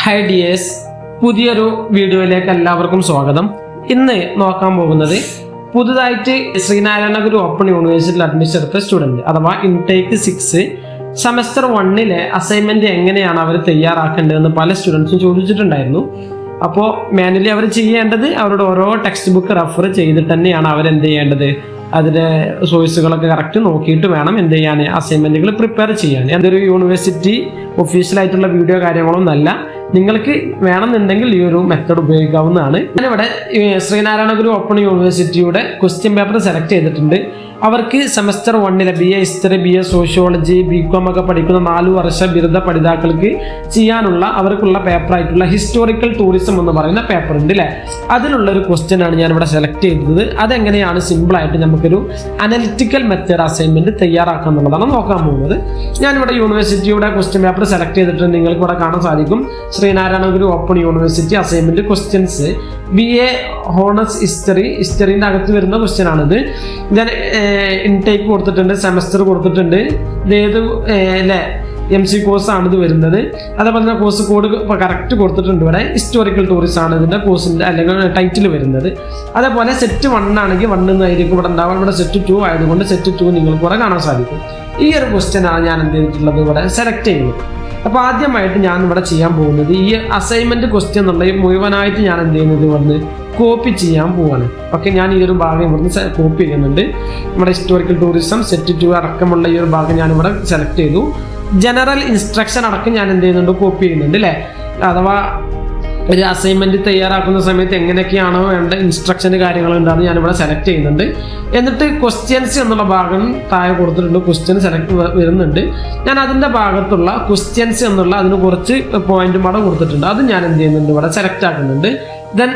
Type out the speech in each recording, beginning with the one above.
Hi dears, പുതിയൊരു വീഡിയോയിലേക്ക് എല്ലാവർക്കും സ്വാഗതം. ഇന്ന് നോക്കാൻ പോകുന്നത് പുതുതായിട്ട് ശ്രീനാരായണ ഗുരു ഓപ്പൺ യൂണിവേഴ്സിറ്റിയിൽ അഡ്മിഷൻ എടുത്ത സ്റ്റുഡൻറ്റ് അഥവാ ഇൻടേക്ക് 6 സെമസ്റ്റർ 1 അസൈൻമെന്റ് എങ്ങനെയാണ് അവർ തയ്യാറാക്കേണ്ടതെന്ന് പല സ്റ്റുഡൻസും ചോദിച്ചിട്ടുണ്ടായിരുന്നു. അപ്പോൾ മാനുവലി അവർ ചെയ്യേണ്ടത് അവരുടെ ഓരോ ടെക്സ്റ്റ് ബുക്ക് റെഫർ ചെയ്തിട്ട് തന്നെയാണ് അവരെന്ത് ചെയ്യേണ്ടത്, അതിൻ്റെ സോഴ്സുകളൊക്കെ കറക്റ്റ് നോക്കിയിട്ട് വേണം എന്ത് ചെയ്യാൻ, അസൈൻമെൻറ്റുകൾ പ്രിപ്പയർ ചെയ്യാൻ. എന്തൊരു യൂണിവേഴ്സിറ്റി ഒഫീഷ്യലായിട്ടുള്ള വീഡിയോ കാര്യങ്ങളൊന്നും അല്ല, നിങ്ങൾക്ക് വേണമെന്നുണ്ടെങ്കിൽ ഈ ഒരു മെത്തേഡ് ഉപയോഗിക്കാവുന്നതാണ്. ഞാനിവിടെ ശ്രീനാരായണ ഗുരു ഓപ്പൺ യൂണിവേഴ്സിറ്റിയുടെ ക്വസ്റ്റ്യൻ പേപ്പർ സെലക്ട് ചെയ്തിട്ടുണ്ട്. അവർക്ക് semester 1 BA history, BA sociology, BCom ഒക്കെ പഠിക്കുന്ന 4 വർഷ ബിരുദ പഠിതാക്കൾക്ക് ചെയ്യാനുള്ള അവർക്കുള്ള പേപ്പറായിട്ടുള്ള ഹിസ്റ്റോറിക്കൽ ടൂറിസം എന്ന് പറയുന്ന പേപ്പർ ഉണ്ട് അല്ലേ, അതിലുള്ളൊരു ക്വസ്റ്റ്യൻ ആണ് ഞാനിവിടെ സെലക്ട് ചെയ്തത്. അതെങ്ങനെയാണ് സിമ്പിളായിട്ട് നമുക്കൊരു അനലിറ്റിക്കൽ മെത്തേഡ് അസൈൻമെന്റ് തയ്യാറാക്കുക എന്നുള്ളതാണ് നോക്കാൻ പോകുന്നത്. ഞാനിവിടെ യൂണിവേഴ്സിറ്റിയുടെ ക്വസ്റ്റ്യൻ പേപ്പർ സെലക്ട് ചെയ്തിട്ട് നിങ്ങൾക്ക് ഇവിടെ കാണാൻ സാധിക്കും. Sreenarayana Guru open university assignment questions BA honours ഹിസ്റ്ററിന്റെ അകത്ത് വരുന്ന ക്വസ്റ്റ്യൻ ആണിത്. ഞാൻ ഇൻടേക്ക് കൊടുത്തിട്ടുണ്ട്, സെമസ്റ്റർ കൊടുത്തിട്ടുണ്ട്, ഇതേത് അല്ലേ MC കോഴ്സ് ആണ് ഇത് വരുന്നത്. അതേപോലെ തന്നെ കോഴ്സ് കോഡ് കറക്റ്റ് കൊടുത്തിട്ടുണ്ട്. ഇവിടെ ഹിസ്റ്റോറിക്കൽ ടൂറിസം ആണ് ഇതിന്റെ കോഴ്സിന്റെ അല്ലെങ്കിൽ ടൈറ്റിൽ വരുന്നത്. അതേപോലെ സെറ്റ് 1 ആണെങ്കിൽ 1 എന്നായിരിക്കും ഇവിടെ ഉണ്ടാവുക. ഇവിടെ സെറ്റ് 2 ആയതുകൊണ്ട് സെറ്റ് 2 നിങ്ങൾക്ക് ഇവിടെ കാണാൻ സാധിക്കും. ഈ ഒരു ക്വസ്റ്റ്യൻ ആണ് ഞാൻ എന്ത് ചെയ്തിട്ടുള്ളത്, ഇവിടെ സെലക്ട് ചെയ്യുന്നത്. അപ്പോൾ ആദ്യമായിട്ട് ഞാൻ ഇവിടെ ചെയ്യാൻ പോകുന്നത് ഈ അസൈൻമെന്റ് ക്വസ്റ്റ്യൻ എന്നുള്ള മുഴുവനായിട്ട് ഞാൻ എന്ത് ചെയ്യുന്നത് വന്ന് കോപ്പി ചെയ്യാൻ പോവാണ്. ഓക്കെ, ഞാൻ ഈ ഒരു ഭാഗം ഇവിടുന്ന് കോപ്പി ചെയ്യുന്നുണ്ട്. നമ്മുടെ ഹിസ്റ്റോറിക്കൽ ടൂറിസം സെറ്റ് 2 അടക്കമുള്ള ഈ ഒരു ഭാഗം ഞാനിവിടെ സെലക്ട് ചെയ്തു. ജനറൽ ഇൻസ്ട്രക്ഷൻ അടക്കം ഞാൻ എന്ത് ചെയ്യുന്നുണ്ട്, കോപ്പി ചെയ്യുന്നുണ്ട് അല്ലേ. അഥവാ ഒരു അസൈൻമെന്റ് തയ്യാറാക്കുന്ന സമയത്ത് എങ്ങനെയൊക്കെയാണോ വേണ്ട ഇൻസ്ട്രക്ഷന് കാര്യങ്ങളുണ്ടാകുന്നത് ഞാനിവിടെ സെലക്ട് ചെയ്യുന്നുണ്ട്. എന്നിട്ട് ക്വസ്റ്റ്യൻസ് എന്നുള്ള ഭാഗം താഴെ കൊടുത്തിട്ടുണ്ട്, ക്വസ്റ്റ്യൻ സെലക്ട് വരുന്നുണ്ട്. ഞാൻ അതിൻ്റെ ഭാഗത്തുള്ള ക്വസ്റ്റ്യൻസ് എന്നുള്ള അതിന് കുറച്ച് പോയിന്റും അവിടെ കൊടുത്തിട്ടുണ്ട്, അത് ഞാൻ എന്ത് ചെയ്യുന്നുണ്ട്, ഇവിടെ സെലക്ട് ആക്കുന്നുണ്ട്. ദെൻ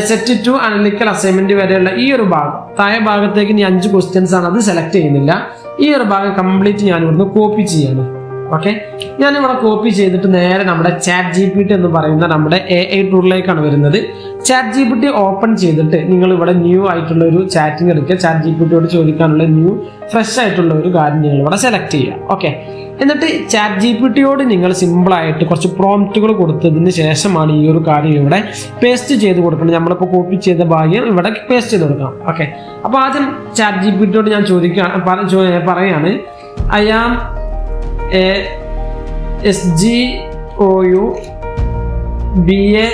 സെറ്റ് 2 അനലിറ്റിക്കൽ അസൈൻമെന്റ് വരെയുള്ള ഈ ഒരു ഭാഗം താഴെ ഭാഗത്തേക്ക് ഇനി 5 ക്വസ്റ്റ്യൻസ് ആണ്, അത് സെലക്ട് ചെയ്യുന്നില്ല. ഈ ഒരു ഭാഗം കംപ്ലീറ്റ് ഞാൻ ഇവിടുന്ന് കോപ്പി ചെയ്യാണ്. ഓക്കെ, ഞാനിവിടെ കോപ്പി ചെയ്തിട്ട് നേരെ നമ്മുടെ ChatGPT എന്ന് പറയുന്ന നമ്മുടെ AI ടൂളിലേക്കാണ് വരുന്നത്. ChatGPT ഓപ്പൺ ചെയ്തിട്ട് നിങ്ങൾ ഇവിടെ ന്യൂ ആയിട്ടുള്ള ഒരു ചാറ്റിംഗ് എടുക്കുക. ChatGPTയോട് ചോദിക്കാനുള്ള ന്യൂ ഫ്രഷ് ആയിട്ടുള്ള ഒരു കാര്യം നിങ്ങൾ ഇവിടെ സെലക്ട് ചെയ്യുക. ഓക്കെ, എന്നിട്ട് ChatGPTയോട് നിങ്ങൾ സിമ്പിളായിട്ട് കുറച്ച് പ്രോംപ്റ്റുകൾ കൊടുത്തതിന് ശേഷമാണ് ഈ ഒരു കാര്യം ഇവിടെ പേസ്റ്റ് ചെയ്ത് കൊടുക്കണം. നമ്മളിപ്പോൾ കോപ്പി ചെയ്ത ഭാഗ്യം ഇവിടെ പേസ്റ്റ് ചെയ്ത് കൊടുക്കണം. ഓക്കെ, അപ്പോൾ ആദ്യം ChatGPTയോട് ഞാൻ പറയാണ്, I am SGOU BA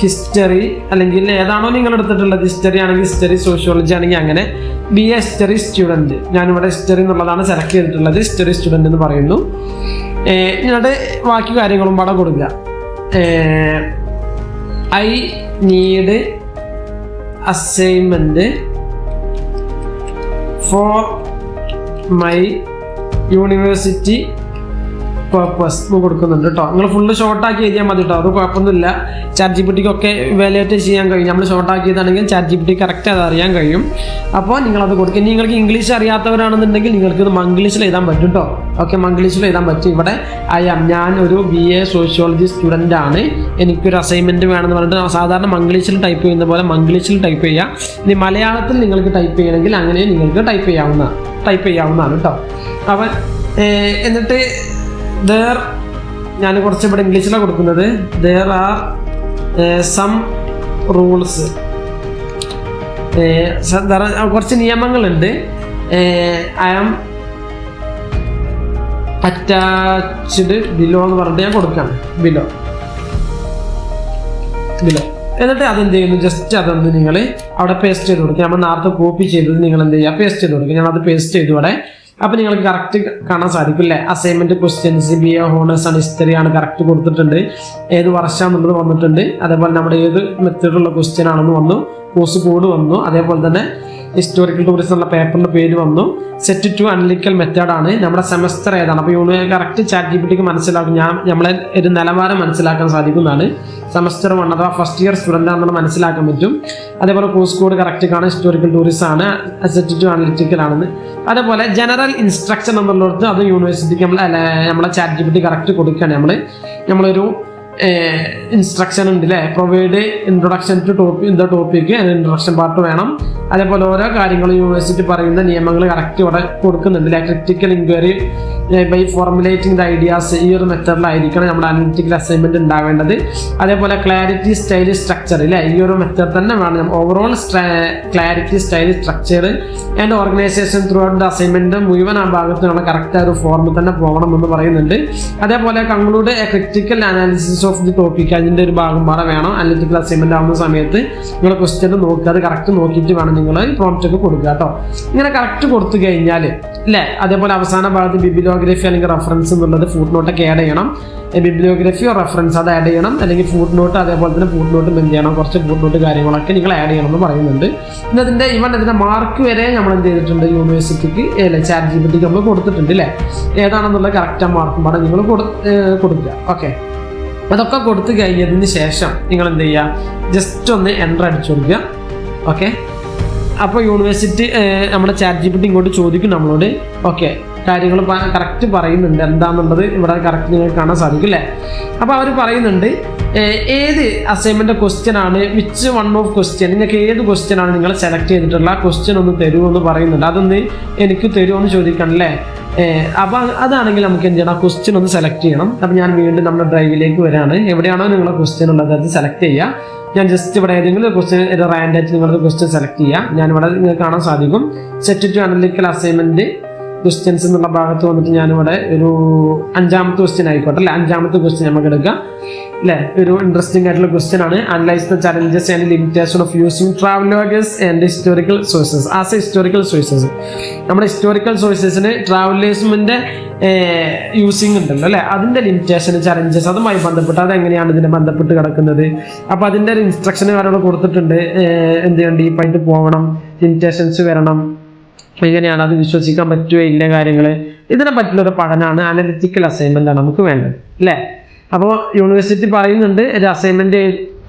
history, അല്ലെങ്കിൽ ഏതാണോ നിങ്ങൾ എടുത്തിട്ടുള്ളത്, ഹിസ്റ്ററി ആണെങ്കിൽ ഹിസ്റ്ററി, സോഷ്യോളജി ആണെങ്കിൽ അങ്ങനെ, BA ഹിസ്റ്ററി സ്റ്റുഡൻറ്റ്. ഞാനിവിടെ ഹിസ്റ്ററി എന്നുള്ളതാണ് സെലക്ട് ചെയ്തിട്ടുള്ളത്, ഹിസ്റ്ററി സ്റ്റുഡൻറ്റ് എന്ന് പറയുന്നു. നിങ്ങളുടെ ബാക്കി കാര്യങ്ങളും ഇവിടെ കൊടുക്കുക. I need assignment for my university purpose എന്ന് കൊടുക്കുന്നുണ്ട് കേട്ടോ. നിങ്ങൾ ഫുള്ള് ഷോർട്ടാക്കി എഴുതിയാൽ മതി കേട്ടോ, അത് കുഴപ്പമൊന്നുമില്ല. ChatGPTക്കൊക്കെ വാലിഡേറ്റ് ചെയ്യാൻ കഴിയും. നമ്മൾ ഷോർട്ടാക്കി ചെയ്താണെങ്കിൽ ChatGPT കറക്റ്റ് അത് അറിയാൻ കഴിയും. അപ്പോൾ നിങ്ങളത് കൊടുക്കുക. ഇനി നിങ്ങൾക്ക് ഇംഗ്ലീഷ് അറിയാത്തവരാണെന്നുണ്ടെങ്കിൽ നിങ്ങൾക്ക് ഇത് മംഗ്ലീഷിൽ എഴുതാൻ പറ്റും കേട്ടോ. ഓക്കെ, മംഗ്ലീഷിൽ എഴുതാൻ പറ്റും. ഇവിടെ ഞാൻ ഒരു BA സോഷ്യോളജി സ്റ്റുഡൻ്റ് ആണ്, എനിക്കൊരു അസൈൻമെൻറ്റ് വേണമെന്ന് പറഞ്ഞിട്ട് സാധാരണ മംഗ്ലീഷിൽ ടൈപ്പ് ചെയ്യുന്ന പോലെ മംഗ്ലീഷിൽ ടൈപ്പ് ചെയ്യുക. ഇനി മലയാളത്തിൽ നിങ്ങൾക്ക് ടൈപ്പ് ചെയ്യണമെങ്കിൽ അങ്ങനെ നിങ്ങൾക്ക് ടൈപ്പ് ചെയ്യാവുന്നതാണ് കേട്ടോ. അവൻ എന്നിട്ട് ഞാൻ കുറച്ച് ഇവിടെ ഇംഗ്ലീഷിലാണ് കൊടുക്കുന്നത്. ദർ ആർ സം റൂൾസ്, കുറച്ച് നിയമങ്ങളുണ്ട്. ഐ ആം അറ്റാച്ച്ഡ് ബിലോ എന്ന് പറഞ്ഞിട്ട് ഞാൻ കൊടുക്കുകയാണ്, ബിലോ. എന്നിട്ട് അതെന്ത് ചെയ്യുന്നു, ജസ്റ്റ് അതൊന്ന് നിങ്ങൾ അവിടെ പേസ്റ്റ് ചെയ്ത് കൊടുക്കുക. നമ്മൾ നേരത്തെ കോപ്പി ചെയ്തത് നിങ്ങൾ എന്ത് ചെയ്യുക, പേസ്റ്റ് ചെയ്ത് കൊടുക്കുക. ഞാനത് പേസ്റ്റ് ചെയ്തു അവിടെ. അപ്പോൾ നിങ്ങൾക്ക് കറക്റ്റ് കാണാൻ സാധിക്കും അല്ലേ. അസൈൻമെന്റ് ക്വസ്റ്റ്യൻസ് BA ഹോണേഴ്സ് ആണ്, ഹിസ്റ്ററി ആണ് കറക്റ്റ് കൊടുത്തിട്ടുണ്ട്, ഏത് വർഷമാണെന്നുള്ളത് വന്നിട്ടുണ്ട്. അതേപോലെ നമ്മുടെ ഏത് മെത്തേഡുള്ള ക്വസ്റ്റ്യൻ ആണെന്ന് വന്നു, കോഴ്സ് കോഡ് വന്നു, അതേപോലെ തന്നെ ഹിസ്റ്റോറിക്കൽ ടൂറിസം ഉള്ള പേപ്പറിന്റെ പേര് വന്നു. സെറ്റ് 2 അനലിറ്റിക്കൽ മെത്തേഡാണ്. നമ്മുടെ സെമസ്റ്റർ ഏതാണ്, അപ്പോൾ കറക്റ്റ് ChatGPTക്ക് മനസ്സിലാക്കും, നമ്മളെ ഒരു നിലവാരം മനസ്സിലാക്കാൻ സാധിക്കുന്നതാണ്. സെമസ്റ്റർ 1 അഥവാ ഫസ്റ്റ് ഇയർ സ്റ്റുഡൻ്റ് ആണെന്ന് മനസ്സിലാക്കാൻ പറ്റും. അതേപോലെ കോഴ്സ് കോഡ് കറക്റ്റ് കാണാൻ, ഹിസ്റ്റോറിക്കൽ ടൂറിസം ആണ്, സെറ്റ് 2 അനലിറ്റിക്കൽ ആണെന്ന്. അതേപോലെ ജനറൽ ഇൻസ്ട്രക്ഷൻ എന്നുള്ളത് അത് യൂണിവേഴ്സിറ്റിക്ക് നമ്മളെ ChatGPT കറക്റ്റ് കൊടുക്കുകയാണ്. നമ്മളൊരു ഇൻസ്ട്രക്ഷൻ ഉണ്ട് അല്ലേ, provide introduction to topic, introduction part വേണം. അതേപോലെ ഓരോ കാര്യങ്ങളും യൂണിവേഴ്സിറ്റി പറയുന്ന നിയമങ്ങൾ കറക്റ്റ് ഇവിടെ കൊടുക്കുന്നുണ്ട്. Critical inquiry by formulating the ideas, ഈ ഒരു മെത്തേഡിലായിരിക്കണം നമ്മുടെ അനലിറ്റിക്കൽ അസൈൻമെന്റ് ഉണ്ടാവേണ്ടത്. അതേപോലെ ക്ലാരിറ്റി, സ്റ്റൈൽ, സ്ട്രക്ചർ ഇല്ലേ, ഈ ഒരു മെത്തേഡ് തന്നെ വേണം. Overall clarity, style, structure and organisation through out the assignment മുഴുവൻ ആ ഭാഗത്ത് നമ്മൾ കറക്റ്റ് ആ ഒരു ഫോർമിൽ തന്നെ പോകണം എന്ന് പറയുന്നുണ്ട്. അതേപോലെ conclude A critical analysis of the topic, അതിന്റെ ഒരു ഭാഗം പാടെ വേണം. അനലിറ്റിക്കൽ അസൈൻമെന്റ് ആവുന്ന സമയത്ത് നിങ്ങൾ ക്വസ്റ്റ്യൻ നോക്കുക, അത് കറക്റ്റ് നോക്കിയിട്ട് വേണം നിങ്ങൾ പ്രോംപ്റ്റ് ഒക്കെ കൊടുക്കുക കേട്ടോ. ഇങ്ങനെ കറക്റ്റ് കൊടുത്തു കഴിഞ്ഞാൽ അല്ലേ, അതേപോലെ അവസാന ഭാഗത്ത് ബിബ്ലിയോഗ്രഫി അല്ലെങ്കിൽ റെഫറൻസ് എന്നുള്ളത് ഫുട് നോട്ടൊക്കെ ആഡ് ചെയ്യണം. ബിബ്ലിയോഗ്രഫിയോ റെഫറൻസ് അത് ആഡ് ചെയ്യണം, അല്ലെങ്കിൽ ഫുട് നോട്ട്, അതേപോലെ തന്നെ ഫുട് നോട്ടും എന്ത് ചെയ്യണം, കുറച്ച് ഫുട് നോട്ട് കാര്യങ്ങളൊക്കെ നിങ്ങൾ ആഡ് ചെയ്യണം എന്ന് പറയുന്നുണ്ട്. പിന്നെ ഇതിന്റെ മാർക്ക് വരെ നമ്മൾ എന്ത് ചെയ്തിട്ടുണ്ട്, യൂണിവേഴ്സിറ്റിക്ക് ChatGPT നമ്മൾ കൊടുത്തിട്ടുണ്ട് അല്ലേ, ഏതാണെന്നുള്ള കറക്റ്റ് ആ മാർക്കും പാടെ നിങ്ങൾ കൊടുക്കുക. ഓക്കെ, അതൊക്കെ കൊടുത്തു കഴിഞ്ഞതിന് ശേഷം നിങ്ങൾ എന്ത് ചെയ്യുക, ജസ്റ്റ് ഒന്ന് എൻ്റർ അടിച്ചു കൊടുക്കുക. ഓക്കെ, അപ്പോൾ യൂണിവേഴ്സിറ്റി നമ്മുടെ ChatGPT ഇങ്ങോട്ട് ചോദിക്കും നമ്മളോട്. ഓക്കെ, കാര്യങ്ങൾ കറക്റ്റ് പറയുന്നുണ്ട്, എന്താണെന്നുള്ളത് ഇവിടെ കറക്റ്റ് നിങ്ങൾക്ക് കാണാൻ സാധിക്കും അല്ലേ. അപ്പോൾ അവർ പറയുന്നുണ്ട് ഏത് അസൈൻമെന്റ് ക്വസ്റ്റ്യൻ ആണ്, വിച്ച് വൺ ഓഫ് ക്വസ്റ്റ്യൻ, നിങ്ങൾക്ക് ഏത് ക്വസ്റ്റ്യൻ ആണ് നിങ്ങൾ സെലക്ട് ചെയ്തിട്ടുള്ള ആ ക്വസ്റ്റ്യൻ ഒന്ന് തരുമോ എന്ന് പറയുന്നുണ്ട്. അതൊന്ന് എനിക്ക് തരുമോ എന്ന് ചോദിക്കണം അല്ലേ. അപ്പോൾ അതാണെങ്കിൽ നമുക്ക് എന്ത് ചെയ്യണം, ക്വസ്റ്റ്യൻ ഒന്ന് സെലക്ട് ചെയ്യണം. അപ്പോൾ ഞാൻ വീണ്ടും നമ്മുടെ ഡ്രൈവിലേക്ക് വരികയാണ്. എവിടെയാണോ നിങ്ങളുടെ ക്വസ്റ്റ്യൻ ഉള്ളത് അത് സെലക്ട് ചെയ്യുക. ഞാൻ ജസ്റ്റ് ഇവിടെ ഏതെങ്കിലും ഒരു ക്വസ്റ്റ്യൻ റാൻഡായിട്ട് നിങ്ങളുടെ ക്വസ്റ്റ്യൻ സെലക്ട് ചെയ്യുക. ഞാനിവിടെ നിങ്ങൾക്ക് കാണാൻ സാധിക്കും set two analytical assignment questions എന്നുള്ള ഭാഗത്ത് വന്നിട്ട് ഞാനിവിടെ ഒരു 5ാമത്തെ ക്വസ്റ്റ്യൻ ആയിക്കോട്ടെ അല്ലെ, 5ാമത്തെ ക്വസ്റ്റ്യൻ നമുക്ക് എടുക്കാം അല്ലേ. ഒരു ഇൻട്രസ്റ്റിംഗ് ആയിട്ടുള്ള ക്വസ്റ്റ്യൻ ആണ്. Analyse the challenges and limitation of using travellers and historical sources as A historical sources. നമ്മുടെ ഹിസ്റ്റോറിക്കൽ സോഴ്സസിന് ട്രാവലേഴ്സിന്റെ യൂസിങ് ഉണ്ടല്ലോ അല്ലെ, അതിന്റെ ലിമിറ്റേഷൻ, ചലഞ്ചസ് അതുമായി ബന്ധപ്പെട്ട് അതെങ്ങനെയാണ് ഇതിനെ ബന്ധപ്പെട്ട് കിടക്കുന്നത്. അപ്പോൾ അതിന്റെ ഒരു ഇൻസ്ട്രക്ഷൻ കാര്യങ്ങൾ കൊടുത്തിട്ടുണ്ട്. എന്ത് ചെയ്യണം, ഡീപ്പായിട്ട് പോകണം, ലിമിറ്റേഷൻസ് വരണം, എങ്ങനെയാണ് അത് വിശ്വസിക്കാൻ പറ്റുകയോ ഇല്ല കാര്യങ്ങൾ, ഇതിനെ പറ്റുള്ളൊരു പഠനമാണ്, അനലിറ്റിക്കൽ അസൈൻമെന്റ് ആണ് നമുക്ക് വേണ്ടത് അല്ലേ. അപ്പോൾ യൂണിവേഴ്സിറ്റി പറയുന്നുണ്ട് ഒരു അസൈൻമെന്റ്.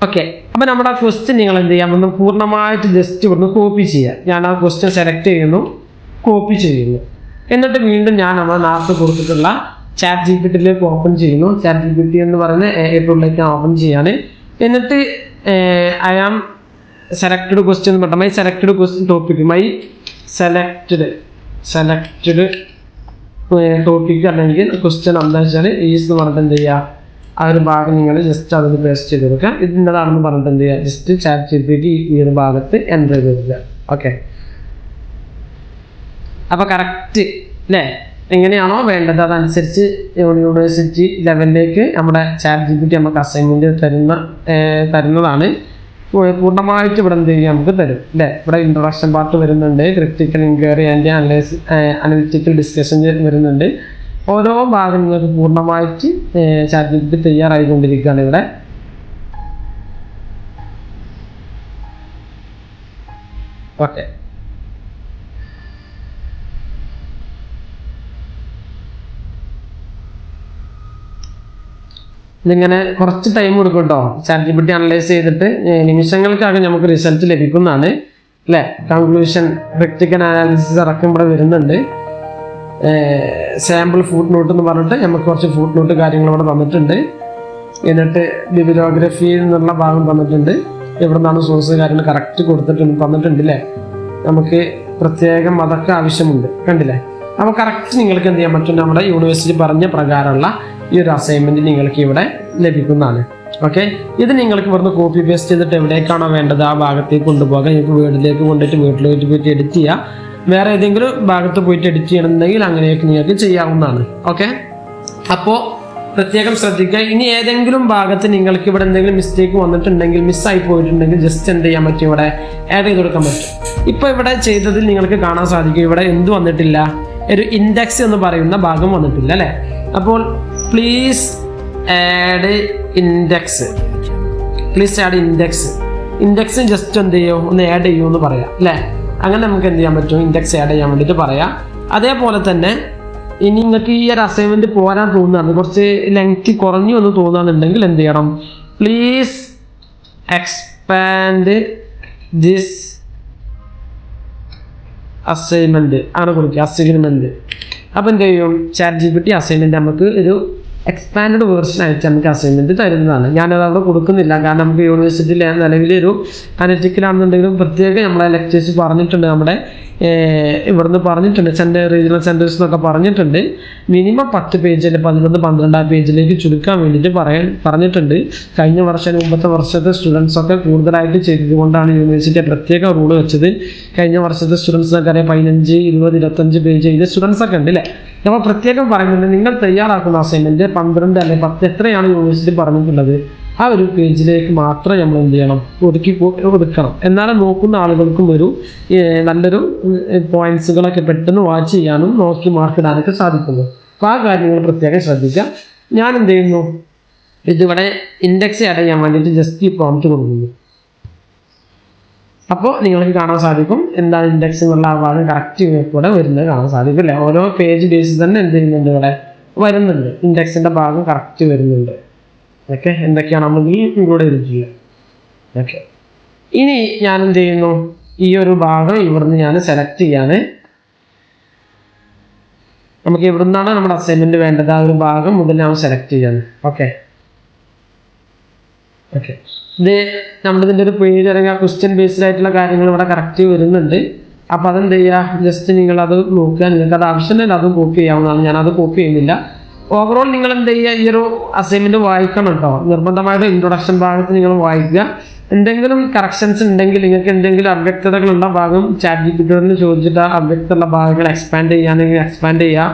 ഓക്കെ, അപ്പോൾ നമ്മുടെ ആ ക്വസ്റ്റ്യൻ നിങ്ങൾ എന്ത് ചെയ്യാം, ഒന്ന് പൂർണ്ണമായിട്ട് ജസ്റ്റ് ഇവിടുന്ന് കോപ്പി ചെയ്യുക. ഞാൻ ആ ക്വസ്റ്റ്യൻ സെലക്ട് ചെയ്യുന്നു, കോപ്പി ചെയ്യുന്നു, എന്നിട്ട് വീണ്ടും ഞാൻ നമ്മൾ നേരത്തെ കൊടുത്തിട്ടുള്ള ChatGPT ഓപ്പൺ ചെയ്യുന്നു. ChatGPT എന്ന് പറയുന്ന AI ഓപ്പൺ ചെയ്യാണ്. എന്നിട്ട് ഐ ആം സെലക്റ്റഡ് ക്വസ്റ്റ്യൻ പറഞ്ഞ my selected question topic, my selected topic അല്ലെങ്കിൽ ക്വസ്റ്റ്യൻ എന്താ വെച്ചാൽ ഈസ് എന്ന് പറഞ്ഞിട്ട് എന്ത് ചെയ്യുക, ആ ഒരു ഭാഗം നിങ്ങൾ ജസ്റ്റ് അതിന് പേസ്റ്റ് ചെയ്ത് കൊടുക്കുക. ഇതിൻ്റെതാണെന്ന് പറഞ്ഞിട്ട് എന്ത് ചെയ്യുക, ജസ്റ്റ് ChatGPT ഈ ഒരു ഭാഗത്ത് എൻ്റർ ചെയ്ത് കൊടുക്കുക. ഓക്കെ, അപ്പോൾ കറക്റ്റ് അല്ലേ, എങ്ങനെയാണോ വേണ്ടത് അതനുസരിച്ച് യൂണിവേഴ്സിറ്റി ലെവലിലേക്ക് നമ്മുടെ ChatGPT നമുക്ക് അസൈൻമെൻറ്റ് തരുന്നതാണ്. പൂർണ്ണമായിട്ട് ഇവിടെ എന്ത് ചെയ്യുക, നമുക്ക് തരും അല്ലേ. ഇവിടെ ഇൻട്രൊഡക്ഷൻ പാർട്ട് വരുന്നുണ്ട്, critical inquiry and analytical discussion വരുന്നുണ്ട്. ഓരോ ഭാഗങ്ങൾക്ക് പൂർണ്ണമായിട്ട് ChatGPT തയ്യാറായിക്കൊണ്ടിരിക്കുകയാണ് ഇവിടെ. ഓക്കെ, ഇതിങ്ങനെ കുറച്ച് ടൈം കൊടുക്കും കേട്ടോ. ChatGPT അനലൈസ് ചെയ്തിട്ട് നിമിഷങ്ങൾക്കാകെ നമുക്ക് റിസൾട്ട് ലഭിക്കുന്നതാണ് അല്ലേ. കൺക്ലൂഷൻ, ക്രിട്ടിക്കൽ അനാലിസിസ് അടക്കം ഇവിടെ വരുന്നുണ്ട്. സാമ്പിൾ ഫുട് നോട്ട് എന്ന് പറഞ്ഞിട്ട് നമുക്ക് കുറച്ച് ഫുട് നോട്ട് കാര്യങ്ങൾ ഇവിടെ തന്നിട്ടുണ്ട്. എന്നിട്ട് ബിബ്ലിയോഗ്രഫി എന്നുള്ള ഭാഗം തന്നിട്ടുണ്ട്. എവിടെ നിന്നാണ് സോഴ്സ് കാര്യങ്ങൾ കറക്റ്റ് തന്നിട്ടുണ്ട് അല്ലേ. നമുക്ക് പ്രത്യേകം അതൊക്കെ ആവശ്യമുണ്ട്, കണ്ടില്ലേ. അപ്പോൾ കറക്റ്റ് നിങ്ങൾക്ക് എന്ത് ചെയ്യാൻ പറ്റും, നമ്മുടെ യൂണിവേഴ്സിറ്റി പറഞ്ഞ പ്രകാരമുള്ള ഈ ഒരു അസൈൻമെന്റ് നിങ്ങൾക്ക് ഇവിടെ ലഭിക്കുന്നതാണ്. ഓക്കെ, ഇത് നിങ്ങൾക്ക് ഇവിടുന്ന് കോപ്പി പേസ്റ്റ് ചെയ്തിട്ട് എവിടേക്കാണോ വേണ്ടത് ആ ഭാഗത്തേക്ക് കൊണ്ടുപോകാം. നിങ്ങൾക്ക് വീട്ടിലേക്ക് കൊണ്ടുപോയിട്ട് വീട്ടിലേക്ക് പോയിട്ട് എഡിറ്റ് ചെയ്യാം. വേറെ ഏതെങ്കിലും ഭാഗത്ത് പോയിട്ട് എഡിറ്റ് ചെയ്യണമെന്നുണ്ടെങ്കിൽ അങ്ങനെയൊക്കെ നിങ്ങൾക്ക് ചെയ്യാവുന്നതാണ്. ഓക്കെ, അപ്പോൾ പ്രത്യേകം ശ്രദ്ധിക്കുക. ഇനി ഏതെങ്കിലും ഭാഗത്ത് നിങ്ങൾക്ക് ഇവിടെ എന്തെങ്കിലും മിസ്റ്റേക്ക് വന്നിട്ടുണ്ടെങ്കിൽ, മിസ്സായി പോയിട്ടുണ്ടെങ്കിൽ ജസ്റ്റ് എന്ത് ചെയ്യാൻ പറ്റും, ഇവിടെ ആഡ് ചെയ്ത് കൊടുക്കാൻ പറ്റും. ഇപ്പോൾ ഇവിടെ ചെയ്തതിൽ നിങ്ങൾക്ക് കാണാൻ സാധിക്കും ഇവിടെ എന്ത് വന്നിട്ടില്ല, ഒരു ഇൻഡെക്സ് എന്ന് പറയുന്ന ഭാഗം വന്നിട്ടില്ല അല്ലേ. അപ്പോൾ പ്ലീസ് ആഡ് ഇൻഡെക്സ് ജസ്റ്റ് എന്ത് ചെയ്യും, ഒന്ന് ആഡ് ചെയ്യൂ എന്ന് പറയാം അല്ലേ. അങ്ങനെ നമുക്ക് എന്ത് ചെയ്യാൻ പറ്റും, ഇൻഡെക്സ് ആഡ് ചെയ്യാൻ വേണ്ടിയിട്ട് പറയാം. അതേപോലെ തന്നെ ഇനി നിങ്ങൾക്ക് ഈ ഒരു അസൈൻമെന്റ് പോരാൻ തോന്നുകയാണ്, കുറച്ച് ലെങ്ത് കുറഞ്ഞു എന്ന് തോന്നുകയാണെന്നുണ്ടെങ്കിൽ എന്ത് ചെയ്യണം, പ്ലീസ് എക്സ്പാൻഡ് ദിസ് അസൈൻമെന്റ് ആണ് കൊടുക്കുക, അസൈൻമെന്റ്. അപ്പം എന്ത് ചെയ്യും, ChatGPT അസൈൻമെന്റ് നമുക്ക് ഒരു എക്സ്പാൻഡ് വേർഷൻ ആയിട്ട് നമുക്ക് അസൈൻമെൻറ്റ് തരുന്നതാണ്. ഞാനത് അവിടെ കൊടുക്കുന്നില്ല, കാരണം നമുക്ക് യൂണിവേഴ്സിറ്റിയിൽ നിലവിലൊരു അനലിറ്റിക്കലാണെന്നുണ്ടെങ്കിലും പ്രത്യേകം നമ്മളെ ലെക്ചേഴ്സ് പറഞ്ഞിട്ടുണ്ട്, നമ്മുടെ ഇവിടുന്ന് പറഞ്ഞിട്ടുണ്ട്, റീജിയണൽ സെൻറ്റേഴ്സ് എന്നൊക്കെ പറഞ്ഞിട്ടുണ്ട്. മിനിമം 10 പേജ് അല്ലെങ്കിൽ 11-12 പേജിലേക്ക് ചുരുക്കാൻ വേണ്ടിയിട്ട് പറഞ്ഞിട്ടുണ്ട്. കഴിഞ്ഞ വർഷം മുമ്പത്തെ വർഷത്തെ സ്റ്റുഡൻസൊക്കെ കൂടുതലായിട്ട് ചെയ്തുകൊണ്ടാണ് യൂണിവേഴ്സിറ്റി പ്രത്യേക റൂള് വെച്ചത്. കഴിഞ്ഞ വർഷത്തെ സ്റ്റുഡൻസിനൊക്കെ അറിയാം 15, 20, 25 പേജ് ചെയ്ത സ്റ്റുഡൻസൊക്കെ ഉണ്ട് അല്ലേ. നമ്മൾ പ്രത്യേകം പറയുന്നുണ്ട്, നിങ്ങൾ തയ്യാറാക്കുന്ന അസൈൻമെൻറ്റ് 12 അല്ലെങ്കിൽ 10 എത്രയാണ് യൂണിവേഴ്സിറ്റി പറഞ്ഞിട്ടുള്ളത് ആ ഒരു പേജിലേക്ക് മാത്രം നമ്മൾ എന്ത് ചെയ്യണം, ഒതുക്കണം. എന്നാലും നോക്കുന്ന ആളുകൾക്കും ഒരു നല്ലൊരു പോയിന്റ്സുകളൊക്കെ പെട്ടെന്ന് വാച്ച് ചെയ്യാനും നോക്കി മാർക്ക് ഇടാനൊക്കെ സാധിക്കുന്നു. അപ്പോൾ ആ കാര്യങ്ങൾ പ്രത്യേകം ശ്രദ്ധിക്കുക. ഞാൻ എന്ത് ചെയ്യുന്നു, ഇതിവിടെ ഇൻഡെക്സ് ആഡ് ചെയ്യാൻ വേണ്ടിയിട്ട് ജസ്റ്റ് ഈ പ്രോംപ്റ്റ് കൊടുക്കുന്നു. അപ്പോൾ നിങ്ങൾക്ക് കാണാൻ സാധിക്കും എന്താണ് ഇൻഡെക്സ് എന്നുള്ള ആ ഭാഗം കറക്റ്റ് കൂടെ വരുന്നത് കാണാൻ സാധിക്കും അല്ലേ. ഓരോ പേജ് ബേസിൽ തന്നെ എന്ത് ചെയ്യുന്നുണ്ട്, ഇവിടെ വരുന്നുണ്ട്, ഇൻഡെക്സിൻ്റെ ഭാഗം കറക്റ്റ് വരുന്നുണ്ട്. ഓക്കെ, എന്തൊക്കെയാണ് നമ്മൾ ഇൻക്ലൂഡ് ചെയ്തിട്ടുള്ളത്. ഓക്കെ, ഇനി ഞാൻ എന്ത് ചെയ്യുന്നു, ഈ ഒരു ഭാഗം ഇവിടുന്ന് ഞാൻ സെലക്ട് ചെയ്യാണ്. നമുക്ക് ഇവിടുന്നാണ് നമ്മുടെ അസൈൻമെൻറ്റ് വേണ്ടത്, ആ ഒരു ഭാഗം മുതൽ ഞാൻ സെലക്ട് ചെയ്യാണ്. ഓക്കെ, ഇത് നമ്മളിതിൻ്റെ ഒരു പേജ് അല്ലെങ്കിൽ ക്വസ്റ്റ്യൻ ബേസ്ഡ് ആയിട്ടുള്ള കാര്യങ്ങൾ ഇവിടെ കറക്റ്റ് വരുന്നുണ്ട്. അപ്പോൾ അതെന്ത് ചെയ്യുക, ജസ്റ്റ് നിങ്ങളത് നോക്കുക. നിങ്ങൾക്ക് അത് ആവശ്യമില്ല, അതും കോപ്പി ചെയ്യാവുന്നതാണ്. ഞാനത് കോപ്പി ചെയ്യുന്നില്ല. ഓവറോൾ നിങ്ങൾ എന്ത് ചെയ്യുക, ഈ ഒരു അസൈൻമെൻറ്റ് വായിക്കണം കേട്ടോ. നിർബന്ധമായിട്ട് ഇൻട്രൊഡക്ഷൻ ഭാഗത്ത് നിങ്ങൾ വായിക്കുക. എന്തെങ്കിലും കറക്ഷൻസ് ഉണ്ടെങ്കിൽ, നിങ്ങൾക്ക് എന്തെങ്കിലും അവ്യക്തതകളുള്ള ഭാഗം ചാറ്റ് ജിപിടിയോട് ചോദിച്ചിട്ട് ആ അവ്യക്തമുള്ള ഭാഗങ്ങൾ എക്സ്പാൻഡ് ചെയ്യുകയാണെങ്കിൽ എക്സ്പാൻഡ് ചെയ്യുക.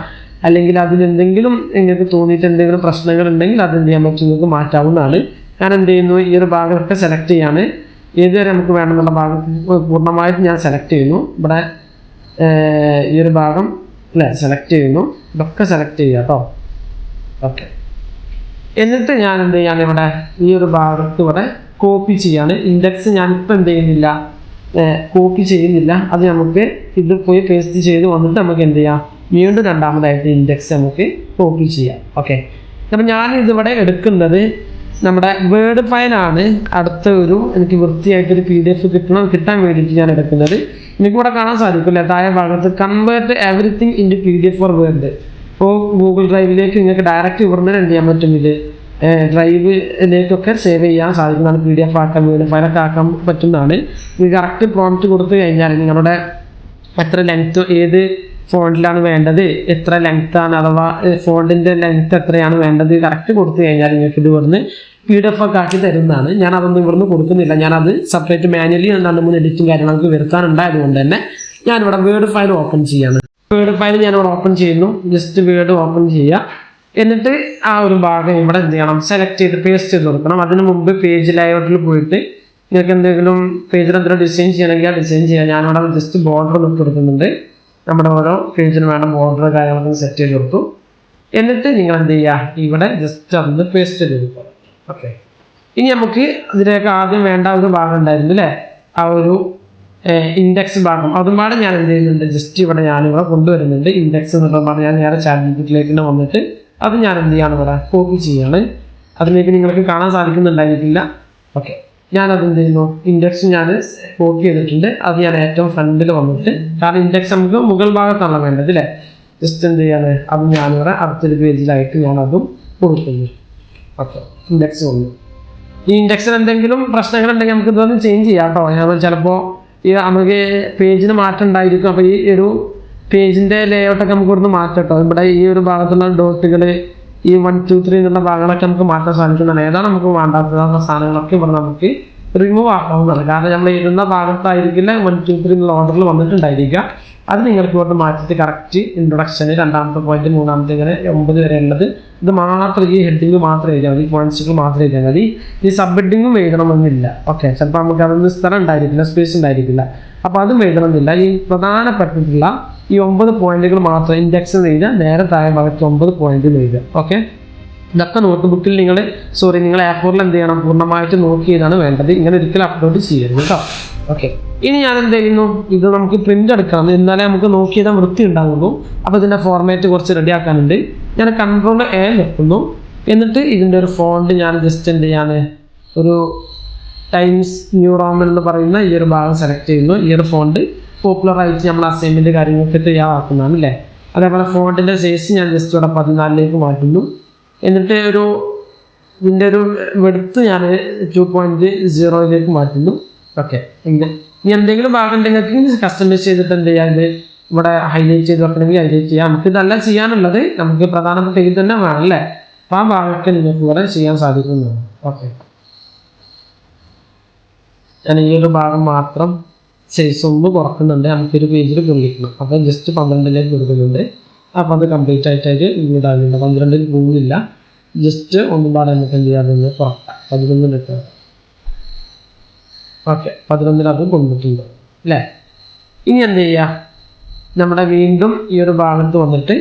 അല്ലെങ്കിൽ അതിലെന്തെങ്കിലും നിങ്ങൾക്ക് തോന്നിയിട്ട് എന്തെങ്കിലും പ്രശ്നങ്ങൾ ഉണ്ടെങ്കിൽ അത് എന്ത് ചെയ്യാൻ പറ്റും, നിങ്ങൾക്ക് മാറ്റാവുന്നതാണ്. ഞാൻ എന്ത് ചെയ്യുന്നു, ഈ ഒരു ഭാഗമൊക്കെ സെലക്ട് ചെയ്യാണ്. ഏതുവരെ നമുക്ക് വേണമെന്നുള്ള ഭാഗം പൂർണ്ണമായിട്ട് ഞാൻ സെലക്ട് ചെയ്യുന്നു. ഇവിടെ ഈ ഒരു ഭാഗം അല്ലേ സെലക്ട് ചെയ്യുന്നു, ഇതൊക്കെ സെലക്ട് ചെയ്യുക കേട്ടോ. ഓക്കെ, എന്നിട്ട് ഞാൻ എന്ത് ചെയ്യാണ്, ഇവിടെ ഈ ഒരു ഭാഗത്ത് ഇവിടെ കോപ്പി ചെയ്യാണ്. ഇൻഡെക്സ് ഞാനിപ്പോൾ എന്ത് ചെയ്യുന്നില്ല, കോപ്പി ചെയ്യുന്നില്ല. അത് നമുക്ക് ഇത് പോയി പേസ്റ്റ് ചെയ്ത് വന്നിട്ട് നമുക്ക് എന്ത് ചെയ്യാം, വീണ്ടും രണ്ടാമതായിട്ട് ഇൻഡെക്സ് നമുക്ക് കോപ്പി ചെയ്യാം. ഓക്കെ, അപ്പം ഞാൻ ഇതിവിടെ എടുക്കുന്നത് നമ്മുടെ വേർഡ് ഫയലാണ്. അടുത്ത ഒരു എനിക്ക് വൃത്തിയായിട്ടൊരു PDF കിട്ടാൻ വേണ്ടിയിട്ട് ഞാൻ എടുക്കുന്നത്. എനിക്കിവിടെ കാണാൻ സാധിക്കില്ല താഴെ ഭാഗത്ത് convert everything in PDF for Word. ഇപ്പോൾ ഗൂഗിൾ ഡ്രൈവിലേക്ക് നിങ്ങൾക്ക് ഡയറക്റ്റ് ഇവിടുന്ന് എന്ത് ചെയ്യാൻ പറ്റും, ഇത് ഡ്രൈവിലേക്കൊക്കെ സേവ് ചെയ്യാൻ സാധിക്കുന്നതാണ്. PDF ആക്കാൻ, വേർഡ് ഫയലൊക്കെ ആക്കാൻ പറ്റുന്നതാണ്. ഇത് കറക്റ്റ് പ്രോംപ്റ്റ് കൊടുത്തു കഴിഞ്ഞാൽ നിങ്ങളുടെ എത്ര ലെങ്ത്, ഏത് ഫോണ്ടിലാണ് വേണ്ടത്, എത്ര ലെങ്ത്താണ്, അഥവാ ഫോണ്ടിൻ്റെ ലെങ്ത് എത്രയാണ് വേണ്ടത് കറക്റ്റ് കൊടുത്തു കഴിഞ്ഞാൽ നിങ്ങൾക്ക് ഇത് ഇവിടുന്ന് PDF ഒക്കെ ആക്കി തരുന്നതാണ്. ഞാൻ അതൊന്നും ഇവിടുന്ന് കൊടുക്കുന്നില്ല. ഞാനത് സെപ്പറേറ്റ് മാനുവലി 2-3 എഡിറ്റും കാര്യങ്ങൾക്ക് വരുത്താനുണ്ടായതുകൊണ്ട് തന്നെ ഞാനിവിടെ വേർഡ് ഫയൽ ഓപ്പൺ ചെയ്യാണ്. വേർഡ് ഫയൽ ഞാനിവിടെ ഓപ്പൺ ചെയ്യുന്നു. ജസ്റ്റ് വേർഡ് ഓപ്പൺ ചെയ്യുക. എന്നിട്ട് ആ ഒരു ഭാഗം ഇവിടെ എന്ത് ചെയ്യണം, സെലക്ട് ചെയ്ത് പേസ്റ്റ് ചെയ്ത് കൊടുക്കണം. അതിന് മുമ്പ് പേജ് ലേഔട്ടിൽ പോയിട്ട് നിങ്ങൾക്ക് എന്തെങ്കിലും പേജിൽ എന്തെങ്കിലും ഡിസൈൻ ചെയ്യണമെങ്കിൽ ആ ഡിസൈൻ ചെയ്യാം. ഞാനിവിടെ ജസ്റ്റ് ബോർഡർ നോക്കി കൊടുക്കുന്നുണ്ട്. നമ്മുടെ ഓരോ പേജിന് വേണം ബോർഡർ കാര്യങ്ങളൊക്കെ സെറ്റ് ചെയ്ത് കൊടുത്തു. എന്നിട്ട് നിങ്ങൾ എന്ത് ചെയ്യുക, ഇവിടെ ജസ്റ്റ് അതൊന്ന് പേസ്റ്റ് ചെയ്ത് കൊടുക്കുക. ഓക്കെ, ഇനി നമുക്ക് അതിലേക്ക് ആദ്യം വേണ്ട ഒരു ഭാഗം ഉണ്ടായിരുന്നു അല്ലേ, ആ ഒരു ഇൻഡെക്സ് ഭാഗം. അതുമാണ് ഞാൻ എന്ത് ചെയ്യുന്നുണ്ട്, ജസ്റ്റ് ഞാനിവിടെ കൊണ്ടുവരുന്നുണ്ട്. ഇൻഡെക്സ് എന്നുള്ളതാണ് ഞാൻ നേരെ ചാറ്റ് ജിപിടിയിലേക്ക് വന്നിട്ട് അത് ഞാൻ എന്ത് ചെയ്യാണ്, ഇവിടെ കോപ്പി ചെയ്യാണ്. അതിലേക്ക് നിങ്ങൾക്ക് കാണാൻ സാധിക്കുന്നുണ്ടായിരിക്കില്ല. ഓക്കെ, ഞാനത് എന്ത് ചെയ്യുന്നു, ഇൻഡെക്സ് ഞാൻ കോപ്പി ചെയ്തിട്ടുണ്ട്. അത് ഞാൻ ഏറ്റവും ഫ്രണ്ടിൽ വന്നിട്ട്, കാരണം ഇൻഡെക്സ് നമുക്ക് മുകൾ ഭാഗത്താണ് വേണ്ടത് അല്ലേ. ജസ്റ്റ് എന്ത് ചെയ്യാണ്, അത് ഞാനിവിടെ അടുത്തൊരു പേജിലായിട്ട് ഞാനതും കൊടുക്കുന്നു. ഓക്കെ, ഇൻഡെക്സ് വന്നു. ഈ ഇൻഡെക്സിന് എന്തെങ്കിലും പ്രശ്നങ്ങളുണ്ടെങ്കിൽ നമുക്ക് ഇതൊന്ന് ചേഞ്ച് ചെയ്യാം കേട്ടോ. ഞാൻ ചിലപ്പോൾ ഈ നമുക്ക് പേജിന് മാറ്റം ഉണ്ടായിരിക്കും. അപ്പോൾ ഈ ഒരു പേജിൻ്റെ ലേഔട്ടൊക്കെ നമുക്ക് ഇവിടുന്ന് മാറ്റാം കേട്ടോ. ഇവിടെ ഈ ഒരു ഭാഗത്തുള്ള ഡോട്ടുകൾ, ഈ 1, 2, 3 എന്നുള്ള ഭാഗങ്ങളൊക്കെ നമുക്ക് മാറ്റാൻ സാധിക്കുന്നതാണ്. ഏതാണ് നമുക്ക് വേണ്ടാത്ത സാധനങ്ങളൊക്കെ ഇവിടെ നമുക്ക് റിമൂവ് ആക്കാവുന്നതാണ്. കാരണം നമ്മൾ ഇരുന്ന ഭാഗത്തായിരിക്കില്ല 1, 2, 3 എന്നുള്ള ഓർഡറിൽ വന്നിട്ടുണ്ടായിരിക്കുക. അത് നിങ്ങൾക്ക് ഇവിടെ മാറ്റിയിട്ട് കറക്റ്റ് ഇൻട്രൊഡക്ഷന് 2ാമത്തെ പോയിന്റ് 3ാമത്തെ ഇങ്ങനെ 9 വരെ ഉള്ളത് ഇത് മാത്രം, ഈ ഹെഡിങ് മാത്രം എഴുതിയാൽ മതി, പോയിന്റ്സുകൾ മാത്രം എഴുതിയാൽ മതി. ഈ സബ് ഹെഡിങ്ങും എഴുതണമെന്നില്ല. ഓക്കെ, ചിലപ്പോൾ നമുക്ക് അതൊന്നും സ്ഥലം ഉണ്ടായിരിക്കില്ല, സ്പേസ് ഉണ്ടായിരിക്കില്ല. അപ്പോൾ അതും എഴുതണമെന്നില്ല. ഈ പ്രധാനപ്പെട്ടിട്ടുള്ള ഈ 9 പോയിന്റുകൾ മാത്രം ഇൻഡെക്സ് എഴുതുക, നേരെ താഴെ ഭാഗത്ത് 9 പോയിന്റുകൾ എഴുതുക. ഓക്കെ, ഇതൊക്കെ നോട്ട് ബുക്കിൽ നിങ്ങൾ A4 എന്ത് ചെയ്യണം, പൂർണ്ണമായിട്ട് നോക്കി ചെയ്താണ് വേണ്ടത്. ഇങ്ങനെ ഒരിക്കലും അപ്ലോഡ് ചെയ്യരുത് കേട്ടോ. ഓക്കെ, ഇനി ഞാൻ എന്ത് ചെയ്യുന്നു, ഇത് നമുക്ക് പ്രിന്റ് എടുക്കണം, എന്നാലേ നമുക്ക് നോക്കി ചെയ്താൽ വൃത്തി ഉണ്ടാവുള്ളൂ. അപ്പോൾ ഇതിൻ്റെ ഫോർമാറ്റ് കുറച്ച് റെഡി ആക്കാനുണ്ട്. ഞാൻ Ctrl+A വെക്കുന്നു. എന്നിട്ട് ഇതിൻ്റെ ഒരു ഫോണ്ട് ഞാൻ ജസ്റ്റ് എന്ത് ചെയ്യാണ്, ഒരു ടൈംസ് ന്യൂ റോമൻ എന്ന് പറയുന്ന ഈ ഒരു ഭാഗം സെലക്ട് ചെയ്യുന്നു. ഈ ഒരു ഫോണ്ട് പോപ്പുലറായിട്ട് നമ്മൾ അസൈൻമെൻറ്റ് കാര്യങ്ങളൊക്കെ തയ്യാറാക്കുന്നതാണ് അല്ലേ. അതേപോലെ ഫോണ്ടിൻ്റെ സൈസ് ഞാൻ ജസ്റ്റ് ഇവിടെ 14ലേക്ക് മാറ്റുന്നു. എന്നിട്ട് ഇതിൻ്റെ ഒരു വെടുത്ത് ഞാൻ 2.0 മാറ്റുന്നു. ഓക്കെ, ഇനി എന്തെങ്കിലും ഭാഗം ഉണ്ടെങ്കിൽ കസ്റ്റമൈസ് ചെയ്തിട്ട് എന്ത് ചെയ്യാം, ഇത് ഇവിടെ ഹൈലൈറ്റ് ചെയ്ത് വെക്കണമെങ്കിൽ ഹൈലൈറ്റ് ചെയ്യാം. നമുക്ക് ഇതെല്ലാം ചെയ്യാനുള്ളത് നമുക്ക് പ്രധാനപ്പെട്ട ഇത് തന്നെ വേണം അല്ലേ. അപ്പം ആ ഭാഗമൊക്കെ നിങ്ങൾക്ക് ഇവിടെ ചെയ്യാൻ സാധിക്കുന്നതാണ്. ഓക്കെ, ഞാൻ ഈ ഒരു ഭാഗം മാത്രം സൈസ് ഒന്ന് കുറക്കുന്നുണ്ട്. നമുക്കൊരു പേജിൽ കൊള്ളിക്കണം. അപ്പം ജസ്റ്റ് 12ലേക്ക് കൊടുക്കുന്നുണ്ട്. അപ്പം അത് കംപ്ലീറ്റ് ആയിട്ട് ഇടാനുണ്ട്. 12ൽ പോകുന്നില്ല, ജസ്റ്റ് ഒന്നും പാടെ നമുക്ക് എന്ത് ചെയ്യാറുണ്ട്, കുറക്കാം. 11 ഇട്ടാൽ ഓക്കെ, 11 അത് കൊണ്ടിട്ടുണ്ട് അല്ലേ. ഇനി എന്ത് ചെയ്യുക, നമ്മുടെ വീണ്ടും ഈ ഒരു ഭാഗത്ത് വന്നിട്ട്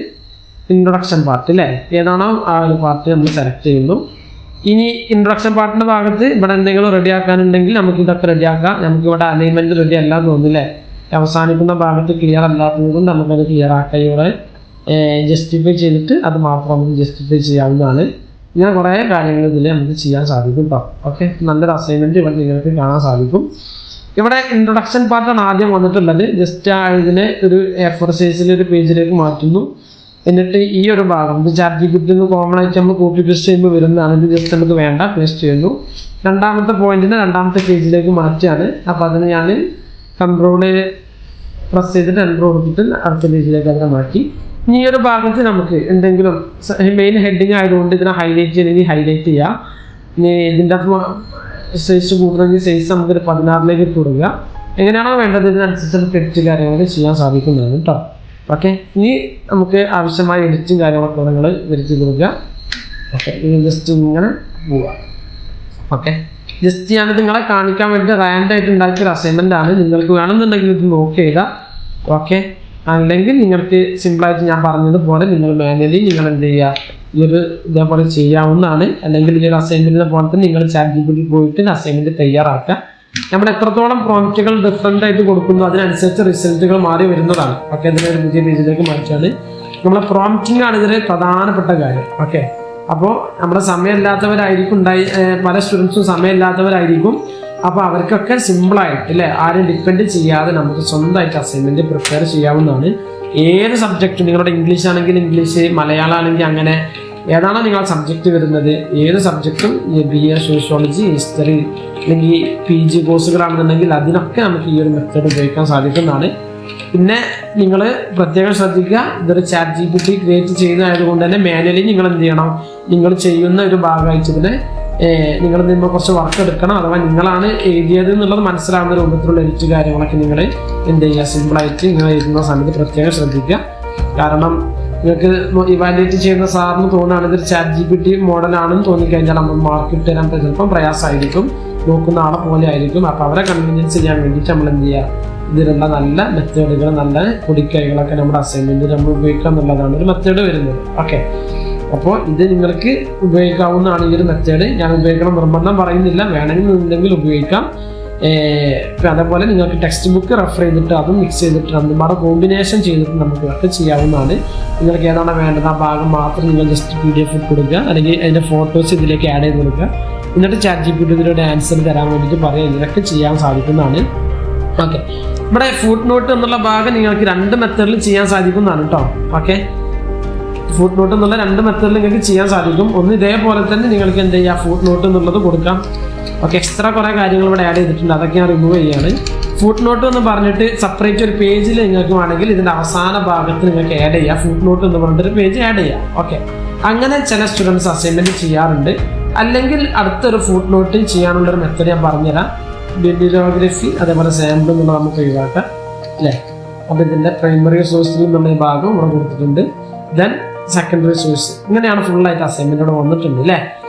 ഇൻട്രൊഡക്ഷൻ പാർട്ട് അല്ലേ, ഏതാണോ ആ ഒരു പാർട്ട് നമ്മൾ സെലക്ട് ചെയ്യുന്നു. ഇനി ഇൻട്രൊഡക്ഷൻ പാർട്ടിൻ്റെ ഭാഗത്ത് ഇവിടെ എന്തെങ്കിലും റെഡി ആക്കാനുണ്ടെങ്കിൽ നമുക്ക് ഇതൊക്കെ റെഡിയാക്കാം. നമുക്കിവിടെ അലൈൻമെൻറ്റ് റെഡി അല്ലാന്ന് തോന്നുന്നില്ലേ, അവസാനിക്കുന്ന ഭാഗത്ത് ക്ലിയർ അല്ലാത്തതുകൊണ്ട് നമുക്കത് ക്ലിയർ ആക്കാൻ ഇവിടെ ജസ്റ്റിഫൈ ചെയ്തിട്ട് അത് മാത്രം നമുക്ക് ജസ്റ്റിഫൈ ചെയ്യാവുന്നതാണ്. ഇങ്ങനെ കുറേ കാര്യങ്ങൾ ഇതിൽ നമുക്ക് ചെയ്യാൻ സാധിക്കും കേട്ടോ. ഓക്കെ, നല്ലൊരു അസൈൻമെൻറ്റ് ഇവിടെ നിങ്ങൾക്ക് കാണാൻ സാധിക്കും. ഇവിടെ ഇൻട്രൊഡക്ഷൻ പാർട്ടാണ് ആദ്യം വന്നിട്ടുള്ളത്. ജസ്റ്റ് ഇതിനെ ഒരു A4 സൈസിൽ ഒരു പേജിലേക്ക് മാറ്റുന്നു. എന്നിട്ട് ഈ ഒരു ഭാഗം ഇത് ChatGPT കോമൺ ആയിട്ട് നമ്മൾ കോപ്പി പേസ്റ്റ് ചെയ്യുമ്പോൾ വരുന്നതാണ്. ഇത് ജസ്റ്റ് നമുക്ക് വേണ്ട പേസ്റ്റ് ചെയ്യുന്നു. രണ്ടാമത്തെ പോയിന്റിനെ രണ്ടാമത്തെ പേജിലേക്ക് മാറ്റുകയാണ്. അപ്പോൾ അതിന് ഞാൻ കൺട്രോൾ പ്രസ് ചെയ്തിട്ട് എൻട്രോ കൊടുത്തിട്ട് അടുത്ത പേജിലേക്ക് അതിനെ മാറ്റി. ഇനി ഈ ഒരു ഭാഗത്ത് നമുക്ക് എന്തെങ്കിലും മെയിൻ ഹെഡിങ് ആയതുകൊണ്ട് ഇതിനെ ഹൈലൈറ്റ് ചെയ്യണമെങ്കിൽ ഹൈലൈറ്റ് ചെയ്യാം. ഇനി ഇതിൻ്റെ സൈസ് കൂടുതലെങ്കിൽ സൈസ് നമുക്കൊരു 16ലേക്ക് കൊടുക്കുക. എങ്ങനെയാണോ വേണ്ടത് ഇതിനനുസരിച്ച് ടെക്സ്റ്റ് കാര്യങ്ങൾ ചെയ്യാൻ സാധിക്കുന്നതാണ് കേട്ടോ. ഓക്കെ, ഇനി നമുക്ക് ആവശ്യമായ എഡിറ്റും കാര്യങ്ങളൊക്കെ നിങ്ങൾ വരുത്തി കൊടുക്കുക. ഓക്കെ, ഇത് ജസ്റ്റ് ഇങ്ങനെ പോവുക. ഓക്കെ, ജസ്റ്റ് ഞാൻ നിങ്ങളെ കാണിക്കാൻ വേണ്ടി റാൻഡായിട്ട് ഉണ്ടാക്കിയൊരു അസൈൻമെൻ്റ് ആണ്. നിങ്ങൾക്ക് വേണമെന്നുണ്ടെങ്കിൽ ഇത് നോക്കി എഴുതാം. ഓക്കെ, അല്ലെങ്കിൽ നിങ്ങൾക്ക് സിമ്പിളായിട്ട് ഞാൻ പറഞ്ഞതുപോലെ നിങ്ങൾ മാനുവലി നിങ്ങൾ എന്ത് ചെയ്യുക, ഇതേപോലെ ചെയ്യാവുന്നതാണ്. അല്ലെങ്കിൽ ഈ ഒരു അസൈൻമെൻറ്റിനെ പോലെ തന്നെ നിങ്ങൾ ChatGPT പോയിട്ട് അസൈൻമെൻറ്റ് തയ്യാറാക്കുക. നമ്മൾ എത്രത്തോളം പ്രോംപ്റ്റുകൾ ഡിഫറൻ്റ് ആയിട്ട് കൊടുക്കുന്നു അതിനനുസരിച്ച് റിസൾട്ടുകൾ മാറി വരുന്നതാണ്. ഓക്കെ, ഇതിനൊരു പുതിയ പേജിലേക്ക് മാറ്റിയാണ്. നമ്മളെ പ്രോംപ്റ്റിംഗ് ആണ് ഇതിൽ പ്രധാനപ്പെട്ട കാര്യം. ഓക്കെ, അപ്പോൾ നമ്മുടെ സമയമില്ലാത്തവരായിരിക്കും പല സ്റ്റുഡൻസും സമയമില്ലാത്തവരായിരിക്കും. അപ്പോൾ അവർക്കൊക്കെ സിമ്പിളായിട്ട് അല്ലേ, ആരും ഡിപ്പെൻഡ് ചെയ്യാതെ നമുക്ക് സ്വന്തമായിട്ട് അസൈൻമെൻറ്റ് പ്രിപ്പയർ ചെയ്യാവുന്നതാണ്. ഏത് സബ്ജക്റ്റും, നിങ്ങളുടെ ഇംഗ്ലീഷ് ആണെങ്കിൽ ഇംഗ്ലീഷ്, മലയാളം ആണെങ്കിൽ അങ്ങനെ ഏതാണോ നിങ്ങളുടെ സബ്ജക്റ്റ് വരുന്നത്, ഏത് സബ്ജക്റ്റും BA സോഷ്യോളജി, ഹിസ്റ്ററി അല്ലെങ്കിൽ PG കോഴ്സുകളാണെന്നുണ്ടെങ്കിൽ അതിനൊക്കെ നമുക്ക് ഈ ഒരു മെത്തേഡ് ഉപയോഗിക്കാൻ സാധിക്കുന്നതാണ്. പിന്നെ നിങ്ങൾ പ്രത്യേകം ശ്രദ്ധിക്കുക, ഇതൊരു ChatGPT ക്രിയേറ്റ് ചെയ്യുന്നതായതുകൊണ്ട് തന്നെ മാനുവലി നിങ്ങൾ എന്ത് ചെയ്യണം, നിങ്ങൾ ചെയ്യുന്ന ഒരു ഭാഗമായിട്ട് ഇതിനെ നിങ്ങൾ നിന്നുമ്പോൾ കുറച്ച് വർക്ക് എടുക്കണം. അഥവാ നിങ്ങളാണ് എഴുതിയത് എന്നുള്ളത് മനസ്സിലാവുന്ന രൂപത്തിലുള്ള എഡിറ്റ് കാര്യങ്ങളൊക്കെ നിങ്ങൾ എന്ത് ചെയ്യുക, സിമ്പിളായിട്ട് നിങ്ങൾ എഴുതുന്ന സമയത്ത് പ്രത്യേകം ശ്രദ്ധിക്കുക. കാരണം നിങ്ങൾക്ക് ഇവാലുവേറ്റ് ചെയ്യുന്ന സാറിന് തോന്നുകയാണ് ഇതൊരു ChatGPT മോഡലാണെന്ന് തോന്നിക്കഴിഞ്ഞാൽ നമ്മൾ മാർക്ക് ഇട്ട് തരാൻ ചിലപ്പം പ്രയാസമായിരിക്കും, നോക്കുന്ന ആളെ പോലെ ആയിരിക്കും. അപ്പോൾ അവരെ കൺവീനിയൻസ് ചെയ്യാൻ വേണ്ടിയിട്ട് നമ്മൾ എന്ത് ചെയ്യുക, ഇതിലുള്ള നല്ല മെത്തേഡുകൾ, നല്ല പൊടിക്കൈകളൊക്കെ നമ്മുടെ അസൈൻമെൻറ്റ് നമ്മൾ ഉപയോഗിക്കുക എന്നുള്ളതാണ് ഒരു മെത്തേഡ് വരുന്നത്. ഓക്കെ, അപ്പോൾ ഇത് നിങ്ങൾക്ക് ഉപയോഗിക്കാവുന്നതാണ് ഈ ഒരു മെത്തേഡ്. ഞാൻ ഉപയോഗിക്കണം നിർബന്ധം പറയുന്നില്ല, വേണമെന്നുണ്ടെങ്കിൽ ഉപയോഗിക്കാം. അതേപോലെ നിങ്ങൾക്ക് ടെക്സ്റ്റ് ബുക്ക് റെഫർ ചെയ്തിട്ട് അതും മിക്സ് ചെയ്തിട്ട് രണ്ടുപാടെ കോമ്പിനേഷൻ ചെയ്തിട്ട് നമുക്ക് ഒക്കെ ചെയ്യാവുന്നതാണ്. നിങ്ങൾക്ക് ഏതാണ് വേണ്ടത് ആ ഭാഗം മാത്രം നിങ്ങൾ ജസ്റ്റ് PDF കൊടുക്കുക, അല്ലെങ്കിൽ അതിൻ്റെ ഫോട്ടോസ് ഇതിലേക്ക് ആഡ് ചെയ്ത് കൊടുക്കുക. എന്നിട്ട് ChatGPT ഇതിലൂടെ ആൻസർ തരാൻ വേണ്ടിയിട്ട് പറയുക. ഇതിനൊക്കെ ചെയ്യാൻ സാധിക്കുന്നതാണ്. ഓക്കെ, ഇവിടെ ഫുട് നോട്ട് എന്നുള്ള ഭാഗം നിങ്ങൾക്ക് 2 മെത്തേഡിൽ ചെയ്യാൻ സാധിക്കുന്നതാണ് കേട്ടോ. ഓക്കെ, ഫുട് നോട്ട് എന്നുള്ള 2 മെത്തേഡിൽ നിങ്ങൾക്ക് ചെയ്യാൻ സാധിക്കും. ഒന്ന് ഇതേപോലെ തന്നെ നിങ്ങൾക്ക് എന്ത് ചെയ്യുക, ഫുട് നോട്ട് എന്നുള്ളത് കൊടുക്കാം. ഓക്കെ, എക്സ്ട്രാ കുറേ കാര്യങ്ങൾ ഇവിടെ ആഡ് ചെയ്തിട്ടുണ്ട്, അതൊക്കെ ഞാൻ റിമൂവ് ചെയ്യുകയാണ്. ഫുട് നോട്ട് എന്ന് പറഞ്ഞിട്ട് സെപ്പറേറ്റ് ഒരു പേജിൽ നിങ്ങൾക്ക് വേണമെങ്കിൽ ഇതിൻ്റെ അവസാന ഭാഗത്ത് നിങ്ങൾക്ക് ആഡ് ചെയ്യാം. ഫുട് നോട്ട് എന്ന് പറഞ്ഞിട്ടൊരു പേജ് ആഡ് ചെയ്യാം. ഓക്കെ, അങ്ങനെ ചില സ്റ്റുഡൻസ് അസൈൻമെൻറ്റ് ചെയ്യാറുണ്ട്. അല്ലെങ്കിൽ അടുത്തൊരു ഫുട് നോട്ട് ചെയ്യാനുള്ളൊരു മെത്തേഡ് ഞാൻ പറഞ്ഞുതരാം. ബിബ്ലിയോഗ്രഫി അതേപോലെ സാമ്പിൾ എന്നുള്ള നമുക്ക് ഒഴിവാക്കാം അല്ലേ. അപ്പോൾ ഇതിൻ്റെ പ്രൈമറി സോഴ്സിൽ നിന്നുള്ള ഈ ഭാഗം ഇവിടെ കൊടുത്തിട്ടുണ്ട്. ദെൻ സെക്കൻഡറി സോഴ്സ്, ഇങ്ങനെയാണ് ഫുള്ളായിട്ട് അസൈൻമെൻറ്റ് ഇവിടെ വന്നിട്ടുണ്ട് അല്ലേ.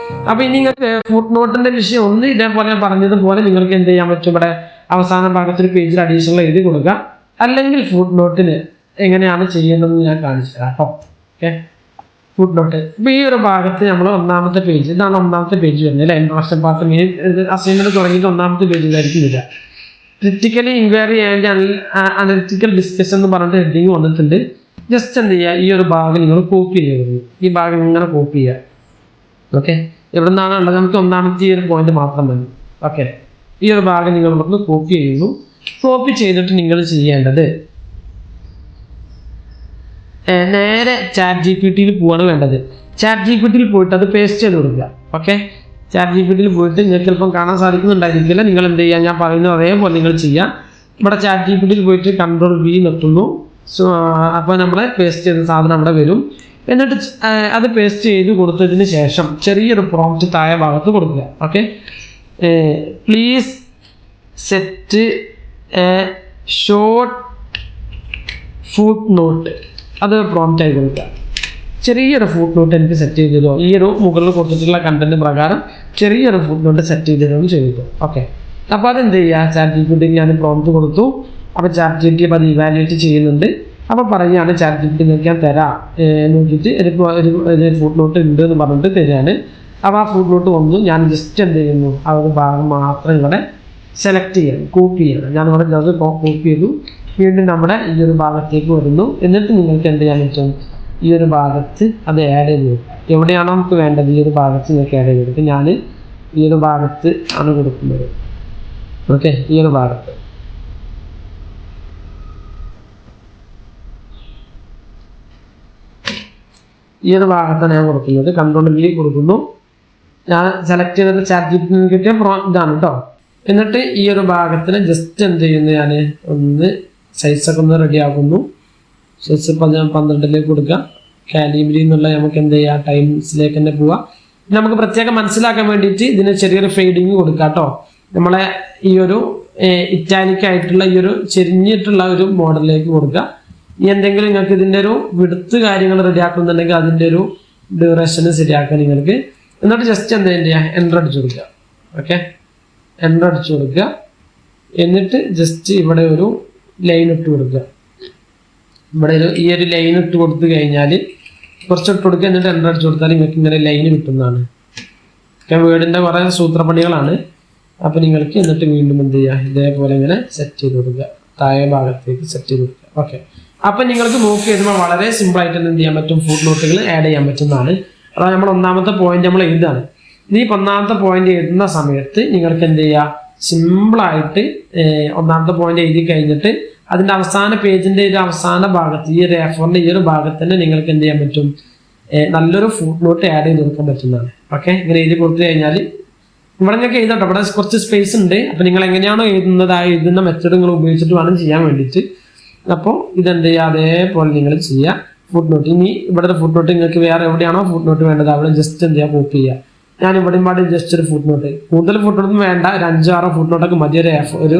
അപ്പോൾ ഇനി നിങ്ങൾക്ക് ഫുട് നോട്ടിൻ്റെ വിഷയം ഒന്ന് ഇതേപോലെ ഞാൻ പറഞ്ഞതുപോലെ നിങ്ങൾക്ക് എന്ത് ചെയ്യാൻ പറ്റും, ഇവിടെ അവസാന ഭാഗത്തൊരു പേജിൽ അഡീഷണൽ എഴുതി കൊടുക്കുക. അല്ലെങ്കിൽ ഫുട് നോട്ടിന് എങ്ങനെയാണ് ചെയ്യേണ്ടതെന്ന് ഞാൻ കാണിച്ചു തരാം കേട്ടോ. ഓക്കെ, ഫുട് നോട്ട് ഇപ്പോൾ ഈ ഒരു ഭാഗത്ത് നമ്മൾ ഒന്നാമത്തെ പേജ്, ഇതാണ് ഒന്നാമത്തെ പേജ് വരുന്നത് അല്ലേ. ഇൻട്രൊഡക്ഷൻ പാർട്ട് അസൈൻമെൻറ്റ് തുടങ്ങിയിട്ട് ഒന്നാമത്തെ പേജിലായിരിക്കും വരിക. Critically inquiry and analytical discussion എന്ന് പറഞ്ഞിട്ട് ഹെഡിങ് വന്നിട്ടുണ്ട്. ജസ്റ്റ് എന്ത് ചെയ്യുക, ഈ ഒരു ഭാഗം നിങ്ങൾ കോപ്പി ചെയ്യുന്നത്, ഈ ഭാഗം ഇങ്ങനെ കോപ്പി ചെയ്യുക. ഓക്കെ, എവിടെ നിന്നാണ് ഉള്ളത്, നമുക്ക് ഒന്നാമത്തെ ഈ ഒരു പോയിന്റ് മാത്രം മതി. ഓക്കെ, ഈ ഒരു ഭാഗം നിങ്ങൾ നമുക്ക് കോപ്പി ചെയ്യുന്നു. കോപ്പി ചെയ്തിട്ട് നിങ്ങൾ ചെയ്യേണ്ടത് നേരെ ChatGPT പോവാണ് വേണ്ടത്. ചാറ്റ് ജി പി ടിയിൽ പോയിട്ട് അത് പേസ്റ്റ് ചെയ്ത് കൊടുക്കുക. ഓക്കെ, ചാറ്റ് ജി പി ടിയിൽ പോയിട്ട് നിങ്ങൾക്ക് ചിലപ്പം കാണാൻ സാധിക്കുന്നുണ്ടായിരിക്കില്ല. നിങ്ങൾ എന്ത് ചെയ്യുക, ഞാൻ പറയുന്നത് അതേപോലെ നിങ്ങൾ ചെയ്യുക. ഇവിടെ ചാറ്റ് ജി പി ടിയിൽ പോയിട്ട് Ctrl+V നിർത്തുന്നു. സോ അപ്പോൾ നമ്മൾ പേസ്റ്റ് ചെയ്ത സാധനം അവിടെ വരും. എന്നിട്ട് അത് പേസ്റ്റ് ചെയ്ത് കൊടുത്തതിന് ശേഷം ചെറിയൊരു പ്രോംപ്റ്റ് താഴെ ഭാഗത്ത് കൊടുക്കുക. Okay, please set a short footnote, അത് പ്രോംപ്റ്റ് ആയി കൊടുക്കുക. ചെറിയൊരു ഫുട് നോട്ട് എനിക്ക് സെറ്റ് ചെയ്ത് തരുമോ, ഈ ഒരു മുകളിൽ കൊടുത്തിട്ടുള്ള കണ്ടന്റ് പ്രകാരം ചെറിയൊരു ഫുട് നോട്ട് സെറ്റ് ചെയ്ത് തരുമെന്ന് ചെയ്തു. ഓക്കെ, അപ്പോൾ അതെന്ത് ചെയ്യുക, ചാറ്റ് ജി പി ടി ഞാൻ പ്രോംപ്റ്റ് കൊടുത്തു. അപ്പോൾ ചാറ്റ് ജി പി ടി അത് ഇവാലുവേറ്റ് ചെയ്യുന്നുണ്ട്. അപ്പോൾ പറയുകയാണ് ചാറ്റ് ജി പി ടി ഞാൻ തരാം നോക്കിയിട്ട് ഒരു ഫുട് നോട്ട് ഉണ്ട് എന്ന് പറഞ്ഞിട്ട് തരികയാണ്. അപ്പോൾ ആ ഫുട് നോട്ട് വന്നു. ഞാൻ ജസ്റ്റ് എന്ത് ചെയ്യുന്നു, ആ ഒരു ഭാഗം മാത്രം ഇവിടെ സെലക്ട് ചെയ്യണം, കോപ്പി ചെയ്യണം. ഞാൻ ഇവിടെ അത് കോപ്പി ചെയ്തു. വീണ്ടും നമ്മുടെ ഈ ഒരു ഭാഗത്തേക്ക് വരുന്നു. എന്നിട്ട് നിങ്ങൾക്ക് എന്ത് ചെയ്യാൻ പറ്റും, ഈ ഒരു ഭാഗത്ത് അത് ആഡ് ചെയ്ത് കൊടുക്കും. എവിടെയാണോ നമുക്ക് വേണ്ടത് ഈ ഒരു ഭാഗത്ത് നിങ്ങൾക്ക് ആഡ് ചെയ്ത് കൊടുക്കും. ഞാൻ ഈ ഒരു ഭാഗത്ത് ആണ് കൊടുക്കുന്നത്. ഓക്കെ, ഈ ഒരു ഭാഗത്ത് ഭാഗത്താണ് ഞാൻ കൊടുക്കുന്നത്. Ctrl+V കൊടുക്കുന്നു. ഞാൻ സെലക്ട് ചെയ്തിട്ട് ചാറ്റ് ജി പി ടി കിട്ടിയ ഇതാണ് കേട്ടോ. എന്നിട്ട് ഈ ഒരു ഭാഗത്തിന് ജസ്റ്റ് എന്ത് ചെയ്യുന്നു, ഞാൻ ഒന്ന് സൈസൊക്കെ ഒന്ന് റെഡി ആക്കുന്നു. സൈസ് 12 കൊടുക്കുക. കാലിബ്രി എന്നുള്ള നമുക്ക് എന്ത് ചെയ്യുക, ടൈംസിലേക്ക് തന്നെ പോവാം. നമുക്ക് പ്രത്യേകം മനസ്സിലാക്കാൻ വേണ്ടിയിട്ട് ഇതിന് ചെറിയൊരു ഫെയ്ഡിങ് കൊടുക്കുക കേട്ടോ. നമ്മളെ ഈ ഒരു ഇറ്റാലിക് ആയിട്ടുള്ള ഈ ഒരു ചെരിഞ്ഞിട്ടുള്ള ഒരു മോഡലിലേക്ക് കൊടുക്കുക. എന്തെങ്കിലും നിങ്ങൾക്ക് ഇതിൻ്റെ ഒരു വിടുത്ത് കാര്യങ്ങൾ റെഡിയാക്കുന്നുണ്ടെങ്കിൽ അതിൻ്റെ ഒരു ഡ്യൂറേഷന് ശരിയാക്കുക നിങ്ങൾക്ക്. എന്നിട്ട് ജസ്റ്റ് എന്താ ചെയ്യുക, എൻ്റർ അടിച്ചു കൊടുക്കുക. ഓക്കെ, എൻ്റർ അടിച്ചു കൊടുക്കുക. എന്നിട്ട് ജസ്റ്റ് ഇവിടെ ഒരു ലൈൻ ഇട്ട് കൊടുക്കുക. ഇവിടെ ഈ ഒരു ലൈൻ ഇട്ട് കൊടുത്തു കഴിഞ്ഞാൽ കുറച്ച് ഇട്ട് കൊടുക്കുക. എന്നിട്ട് എൻ്റർ അടിച്ചു കൊടുത്താൽ നിങ്ങൾക്ക് ഇങ്ങനെ ലൈൻ കിട്ടുന്നതാണ്. വേർഡിൻ്റെ കുറേ സൂത്രപ്പണികളാണ്. അപ്പോൾ നിങ്ങൾക്ക് എന്നിട്ട് വീണ്ടും എന്ത് ചെയ്യുക, ഇതേപോലെ ഇങ്ങനെ സെറ്റ് ചെയ്ത് കൊടുക്കുക, താഴെ ഭാഗത്തേക്ക് സെറ്റ് ചെയ്ത് കൊടുക്കുക. ഓക്കെ, അപ്പം നിങ്ങൾക്ക് നോക്കി എഴുതുമ്പോൾ വളരെ സിമ്പിളായിട്ട് എന്ത് ചെയ്യാൻ പറ്റും, ഫുട് നോട്ടുകൾ ആഡ് ചെയ്യാൻ പറ്റുന്നതാണ്. അതാണ് നമ്മൾ ഒന്നാമത്തെ പോയിന്റ് നമ്മൾ എഴുതാണ്. ഈ ഒന്നാമത്തെ പോയിന്റ് എഴുതുന്ന സമയത്ത് നിങ്ങൾക്ക് എന്ത് ചെയ്യുക, സിമ്പിളായിട്ട് ഒന്നാമത്തെ പോയിന്റ് എഴുതി കഴിഞ്ഞിട്ട് അതിൻ്റെ അവസാന പേജിൻ്റെ ഒരു അവസാന ഭാഗത്ത് ഈ ഒരു A4ൻ്റെ ഈ ഒരു ഭാഗത്ത് തന്നെ നിങ്ങൾക്ക് എന്ത് ചെയ്യാൻ പറ്റും, നല്ലൊരു ഫുട് നോട്ട് ആഡ് ചെയ്ത് കൊടുക്കാൻ പറ്റുന്നതാണ്. ഓക്കെ, ഇങ്ങനെ എഴുതി കൊടുത്തു കഴിഞ്ഞാൽ ഇവിടെ നിങ്ങൾക്ക് എഴുതട്ടോ, ഇവിടെ കുറച്ച് സ്പേസ് ഉണ്ട്. അപ്പോൾ നിങ്ങൾ എങ്ങനെയാണോ എഴുതുന്നത് ആ എഴുതുന്ന മെത്തേഡ് നിങ്ങൾ ഉപയോഗിച്ചിട്ട് വേണം ചെയ്യാൻ വേണ്ടിയിട്ട്. അപ്പോൾ ഇതെന്ത് ചെയ്യുക, അതേപോലെ നിങ്ങൾ ചെയ്യുക ഫുട് നോട്ട്. ഇനി ഇവിടെ ഫുട് നോട്ട് നിങ്ങൾക്ക് വേറെ എവിടെയാണോ ഫുട് നോട്ട് വേണ്ടത് അവിടെ ജസ്റ്റ് എന്ത് ചെയ്യുക, കോപ്പി ചെയ്യുക. ഞാൻ ഇവിടെയും പാട് ജസ്റ്റ് ഒരു ഫുട് നോട്ട്, കൂടുതൽ ഫുട് നോട്ടൊന്നും വേണ്ട, ഒരു 5-6 ഫുട് നോട്ടൊക്കെ മതി ഒരു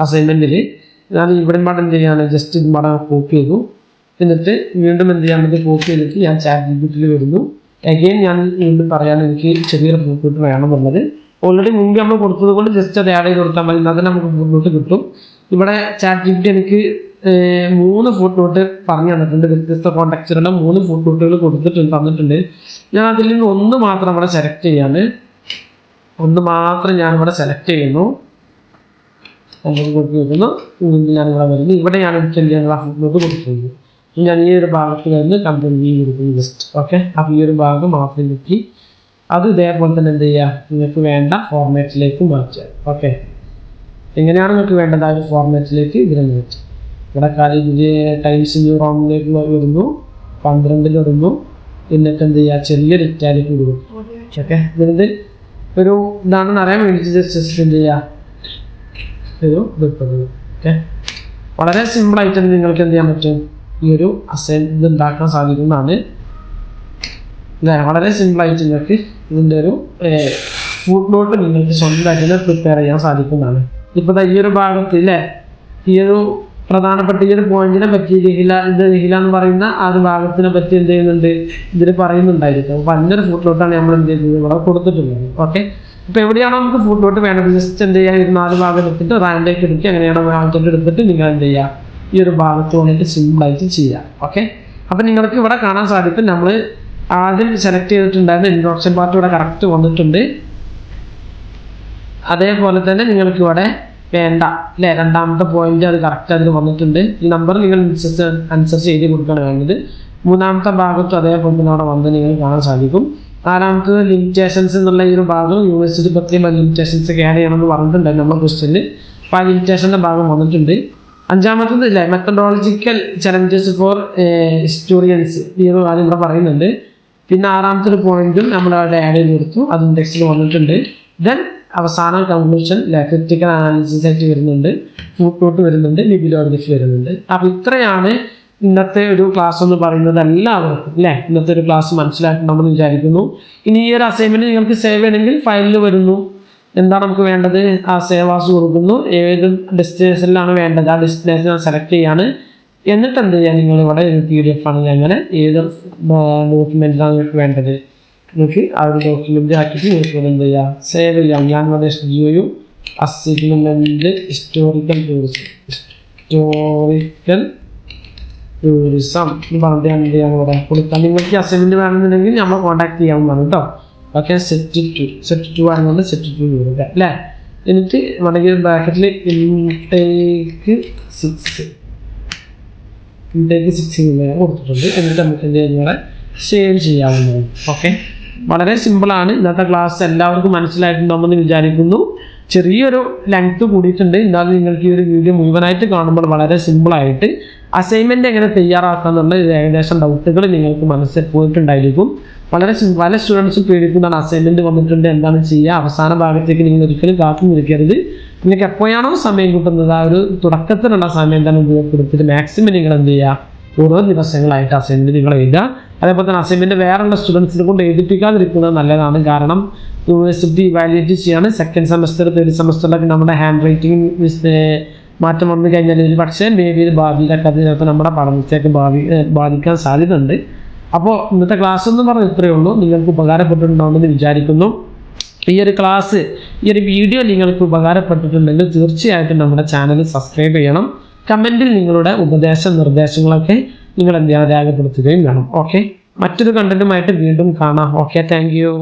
അസൈൻമെൻറ്റിൽ. ഞാൻ ഇവിടെയും പാട് എന്ത് ചെയ്യാണ്, ജസ്റ്റ് ഇതുപാടെ കോപ്പി ചെയ്തു. എന്നിട്ട് വീണ്ടും എന്ത് ചെയ്യാൻ വേണ്ടി കോപ്പി ചെയ്തിട്ട് ഞാൻ ചാറ്റ് ജി പി ടിയിൽ വരുന്നു. അഗെയിൻ ഞാൻ വീണ്ടും പറയാൻ എനിക്ക് ചെറിയൊരു ഫുട് നോട്ട് വേണമെന്നുള്ളത് ഓൾറെഡി മുമ്പ് നമ്മൾ കൊടുത്തത് കൊണ്ട് ജസ്റ്റ് അത് ആഡ് ചെയ്ത് കൊടുത്താൽ മതി. അതിന് നമുക്ക് ഫുട് നോട്ട് കിട്ടും. ഇവിടെ ചാറ്റ് ജി പി ടി എനിക്ക് 3 ഫുട് നോട്ട് പറഞ്ഞു തന്നിട്ടുണ്ട്. വ്യത്യസ്ത കോണ്ടാക്റ്റുകളുടെ 3 ഫുട് നോട്ടുകൾ തന്നിട്ടുണ്ട്. ഞാൻ അതിൽ നിന്ന് ഒന്ന് മാത്രം ഇവിടെ സെലക്ട് ചെയ്യാണ്. ഒന്ന് മാത്രം ഞാൻ ഇവിടെ സെലക്ട് ചെയ്യുന്നു. കൊടുക്കുന്നു. ഞാനിവിടെ വരുന്നു. ഇവിടെ ഞാൻ ഫുട് നോട്ട് കൊടുക്കുന്നു. ഞാൻ ഈ ഒരു ഭാഗത്ത് നിന്ന് Ctrl+V കൊടുക്കുന്നു ജസ്റ്റ്. ഓക്കെ, അപ്പോൾ ഈ ഒരു ഭാഗം മാത്രം നോക്കി അത് ഇതേപോലെ തന്നെ എന്ത് ചെയ്യുക, നിങ്ങൾക്ക് വേണ്ട ഫോർമാറ്റിലേക്ക് മാറ്റുക. ഓക്കെ, എങ്ങനെയാണ് നിങ്ങൾക്ക് വേണ്ടത് ആ ഒരു ഫോർമാറ്റിലേക്ക് ഇതിനെ മാറ്റുക. ഇവിടെ ടൈംസ് റോമിലേക്ക് വരുന്നു, 12 വരുന്നു. എന്നിട്ട് എന്ത് ചെയ്യുക, ചെറിയൊരു ഇറ്റാലിക്ക് കൊടുക്കും. ഓക്കെ, ഇതിന് ഒരു ഇതാണെന്ന് അറിയാൻ വേണ്ടിയിട്ട് ജസ്റ്റ് എന്ത് ചെയ്യുക, ഒരു ഇതൊക്കെ. ഓക്കെ, വളരെ സിമ്പിളായിട്ട് നിങ്ങൾക്ക് എന്ത് ചെയ്യാൻ പറ്റും, ഈ ഒരു ഇത് ഉണ്ടാക്കാൻ സാധിക്കുന്നതാണ്. അല്ലേ, വളരെ സിമ്പിളായിട്ട് നിങ്ങൾക്ക് ഇതിൻ്റെ ഒരു ഫുട് നോട്ട് നിങ്ങൾക്ക് സ്വന്തമായിട്ട് പ്രിപ്പയർ ചെയ്യാൻ സാധിക്കുന്നതാണ്. ഇപ്പോൾ ഈ ഒരു ഭാഗത്ത് ഇല്ലേ, ഈ ഒരു പ്രധാനപ്പെട്ട ഈ ഒരു പോയിന്റിനെ പറ്റി രഹില എന്ന് പറയുന്ന ആ ഒരു ഭാഗത്തിനെ പറ്റി എന്ത് ചെയ്യുന്നുണ്ട്, ഇതിൽ പറയുന്നുണ്ടായിരിക്കും. അപ്പോൾ അതിൻ്റെ ഫുട് നോട്ടാണ് നമ്മൾ എന്ത് ചെയ്യുന്നത് ഇവിടെ കൊടുത്തിട്ടുള്ളത്. ഓക്കെ, ഇപ്പോൾ എവിടെയാണോ നമുക്ക് ഫുട് നോട്ട് വേണ്ടത് ജസ്റ്റ് എന്ത് ചെയ്യുക, 4 ഭാഗം എടുത്തിട്ട് റാൻഡേക്ക് എടുക്കുക. അങ്ങനെയാണോ ഭാഗത്തോട്ട് എടുത്തിട്ട് നിങ്ങൾ എന്ത് ചെയ്യുക, ഈ ഒരു ഭാഗത്ത് വന്നിട്ട് സിമ്പിളായിട്ട് ചെയ്യുക. ഓക്കെ, അപ്പം നിങ്ങൾക്ക് ഇവിടെ കാണാൻ സാധിക്കും നമ്മൾ ആദ്യം സെലക്ട് ചെയ്തിട്ടുണ്ടായിരുന്ന ഇൻട്രോഡക്ഷൻ പാർട്ട് ഇവിടെ കറക്റ്റ് വന്നിട്ടുണ്ട്. അതേപോലെ തന്നെ നിങ്ങൾക്ക് ഇവിടെ വേണ്ട അല്ലേ, രണ്ടാമത്തെ പോയിന്റ് അത് കറക്റ്റ് അതിൽ വന്നിട്ടുണ്ട്. ഈ നമ്പർ നിങ്ങൾ അനുസരിച്ച് എഴുതി കൊടുക്കുകയാണ് വേണ്ടത്. മൂന്നാമത്തെ ഭാഗത്തും അതേപോലെ തന്നെ അവിടെ വന്ന് നിങ്ങൾ കാണാൻ സാധിക്കും. നാലാമത്തത് ലിമിറ്റേഷൻസ് എന്നുള്ള ഈ ഒരു ഭാഗം യൂണിവേഴ്സിറ്റി പ്രത്യേകം ലിമിറ്റേഷൻസ് ഒക്കെ ആഡ് ചെയ്യണമെന്ന് പറഞ്ഞിട്ടുണ്ടായിരുന്നു നമ്മുടെ ക്വസ്റ്റ്യനിൽ. അപ്പോൾ ആ ലിമിറ്റേഷൻ്റെ ഭാഗം വന്നിട്ടുണ്ട്. അഞ്ചാമത്തത് ഇല്ലേ, മെത്തഡോളജിക്കൽ ചലഞ്ചസ് ഫോർ ഹിസ്റ്റോറിയൻസ്, ഈ ഒരു കാര്യം ഇവിടെ പറയുന്നുണ്ട്. പിന്നെ ആറാമത്തെ ഒരു പോയിന്റും നമ്മൾ അവിടെ ആഡ് ചെയ്ത് കൊടുത്തു, അതും ടെക്സ്റ്റിൽ വന്നിട്ടുണ്ട്. ദെൻ അവസാനം കൺക്ലൂഷൻ ക്രിട്ടിക്കൽ അനാലിസിസ് ആയിട്ട് വരുന്നുണ്ട്, ഫുട്നോട്ട് വരുന്നുണ്ട്, ബിബ്ലിയോഗ്രഫി വരുന്നുണ്ട്. അപ്പോൾ ഇത്രയാണ് ഇന്നത്തെ ഒരു ക്ലാസ് എന്ന് പറയുന്നത്. എല്ലാവർക്കും അല്ലേ ഇന്നത്തെ ഒരു ക്ലാസ് മനസ്സിലാക്കണമെന്ന് വിചാരിക്കുന്നു. ഇനി ഈ ഒരു അസൈൻമെന്റ് നിങ്ങൾക്ക് സേവ് ചെയ്യണമെങ്കിൽ ഫയലിൽ വരുന്നു, എന്താണ് നമുക്ക് വേണ്ടത്, ആ സേവ് ആസ് കൊടുക്കുന്നു, ഏത് ഡെസ്റ്റിനേഷനിലാണ് വേണ്ടത് ആ ഡെസ്റ്റിനേഷൻ സെലക്ട് ചെയ്യാണ്. എന്നിട്ട് എന്ത് ചെയ്യാം, നിങ്ങൾ ഇവിടെ PDF ആണെങ്കിൽ അങ്ങനെ ഏത് ഡോക്യുമെന്റാണ് നിങ്ങൾക്ക് വേണ്ടത് നിങ്ങൾക്ക് ആ ഒരു ഡോക്യുമെന്റ് ആക്കിയിട്ട് നിങ്ങൾക്ക് എന്ത് ചെയ്യാം, സേവ് ചെയ്യാം. ഞാൻ ഇവിടെ GOU അസൈൻമെന്റ് ഹിസ്റ്റോറിക്കൽ ടൂറിസം എന്ന് പറഞ്ഞിട്ട് എന്ത് ചെയ്യാൻ ഇവിടെ കൊടുക്കാം. നിങ്ങൾക്ക് അസൈൻമെന്റ് വേണമെന്നുണ്ടെങ്കിൽ നമ്മൾ കോൺടാക്ട് ചെയ്യാവുന്നതാണ് കേട്ടോ. ഓക്കെ, സെറ്റ് 2 ആയതുകൊണ്ട് സെറ്റ് 2 കൊടുക്കാം അല്ലേ. എന്നിട്ട് വേണമെങ്കിൽ ബ്രാക്കറ്റിൽ ഇൻടേക്ക് 6 കൊടുത്തിട്ടുണ്ട്. എന്നിട്ട് നമുക്ക് എന്ത് ചെയ്യുന്നത് സേവ് ചെയ്യാവുന്നതാണ്. ഓക്കെ, വളരെ സിമ്പിളാണ്. ഇന്നത്തെ ക്ലാസ് എല്ലാവർക്കും മനസ്സിലായിട്ടുണ്ടാവുമെന്ന് വിചാരിക്കുന്നു. ചെറിയൊരു ലെങ്ത് കൂടിയിട്ടുണ്ട്, എന്നാലും നിങ്ങൾക്ക് ഈ ഒരു വീഡിയോ മുഴുവനായിട്ട് കാണുമ്പോൾ വളരെ സിമ്പിളായിട്ട് അസൈൻമെൻറ്റ് എങ്ങനെ തയ്യാറാക്കാന്നുള്ള ഏകദേശം ഡൗട്ടുകൾ നിങ്ങൾക്ക് മനസ്സിൽ പോയിട്ടുണ്ടായിരിക്കും. വളരെ പല സ്റ്റുഡൻസും പേടിക്കുന്നതാണ്, അസൈൻമെൻറ്റ് വന്നിട്ടുണ്ട് എന്താണ് ചെയ്യുക, അവസാന ഭാഗത്തേക്ക് നിങ്ങൾ ഒരിക്കലും കാത്തു നിൽക്കരുത്. നിങ്ങൾക്ക് എപ്പോഴാണോ സമയം കിട്ടുന്നത് ആ ഒരു തുടക്കത്തിലുള്ള സമയം എന്താണ് ഉപയോഗപ്പെടുത്തിയിട്ട് മാക്സിമം നിങ്ങൾ എന്ത് ചെയ്യുക, ഓരോ ദിവസങ്ങളായിട്ട് അസൈൻമെൻറ്റ് നിങ്ങൾ എഴുതുക. അതേപോലെ തന്നെ അസൈൻമെൻറ്റ് വേറെയുള്ള സ്റ്റുഡൻസിനെ കൊണ്ട് എഴുതിപ്പിക്കാതിരിക്കുന്നത് നല്ലതാണ്. കാരണം യൂണിവേഴ്സിറ്റി ഇവാലുവേറ്റ് ചെയ്യാണ്. സെക്കൻഡ് സെമസ്റ്റർ തേർഡ് സെമസ്റ്ററിലൊക്കെ നമ്മുടെ ഹാൻഡ് റൈറ്റിംഗ് മാറ്റം വന്നു കഴിഞ്ഞാൽ ഒരു പക്ഷേ മേബി ഭാവിയിലൊക്കെ അത് ചിലപ്പോൾ നമ്മുടെ പഠനത്തേക്ക് ബാധിക്കാൻ സാധ്യതയുണ്ട്. അപ്പോൾ ഇന്നത്തെ ക്ലാസ് എന്ന് പറഞ്ഞാൽ ഇത്രയേ ഉള്ളൂ. നിങ്ങൾക്ക് ഉപകാരപ്പെട്ടിട്ടുണ്ടാവുമെന്ന് വിചാരിക്കുന്നു. ഈ ഒരു ക്ലാസ്, ഈ ഒരു വീഡിയോ നിങ്ങൾക്ക് ഉപകാരപ്പെട്ടിട്ടുണ്ടെങ്കിൽ തീർച്ചയായിട്ടും നമ്മുടെ ചാനൽ സബ്സ്ക്രൈബ് ചെയ്യണം. കമൻറ്റിൽ നിങ്ങളുടെ നിർദ്ദേശങ്ങളൊക്കെ നിങ്ങൾ എന്ത് ചെയ്യാൻ രേഖപ്പെടുത്തുകയും വേണം. ഓക്കെ, മറ്റൊരു കണ്ടന്റുമായിട്ട് വീണ്ടും കാണാം. Okay, thank you.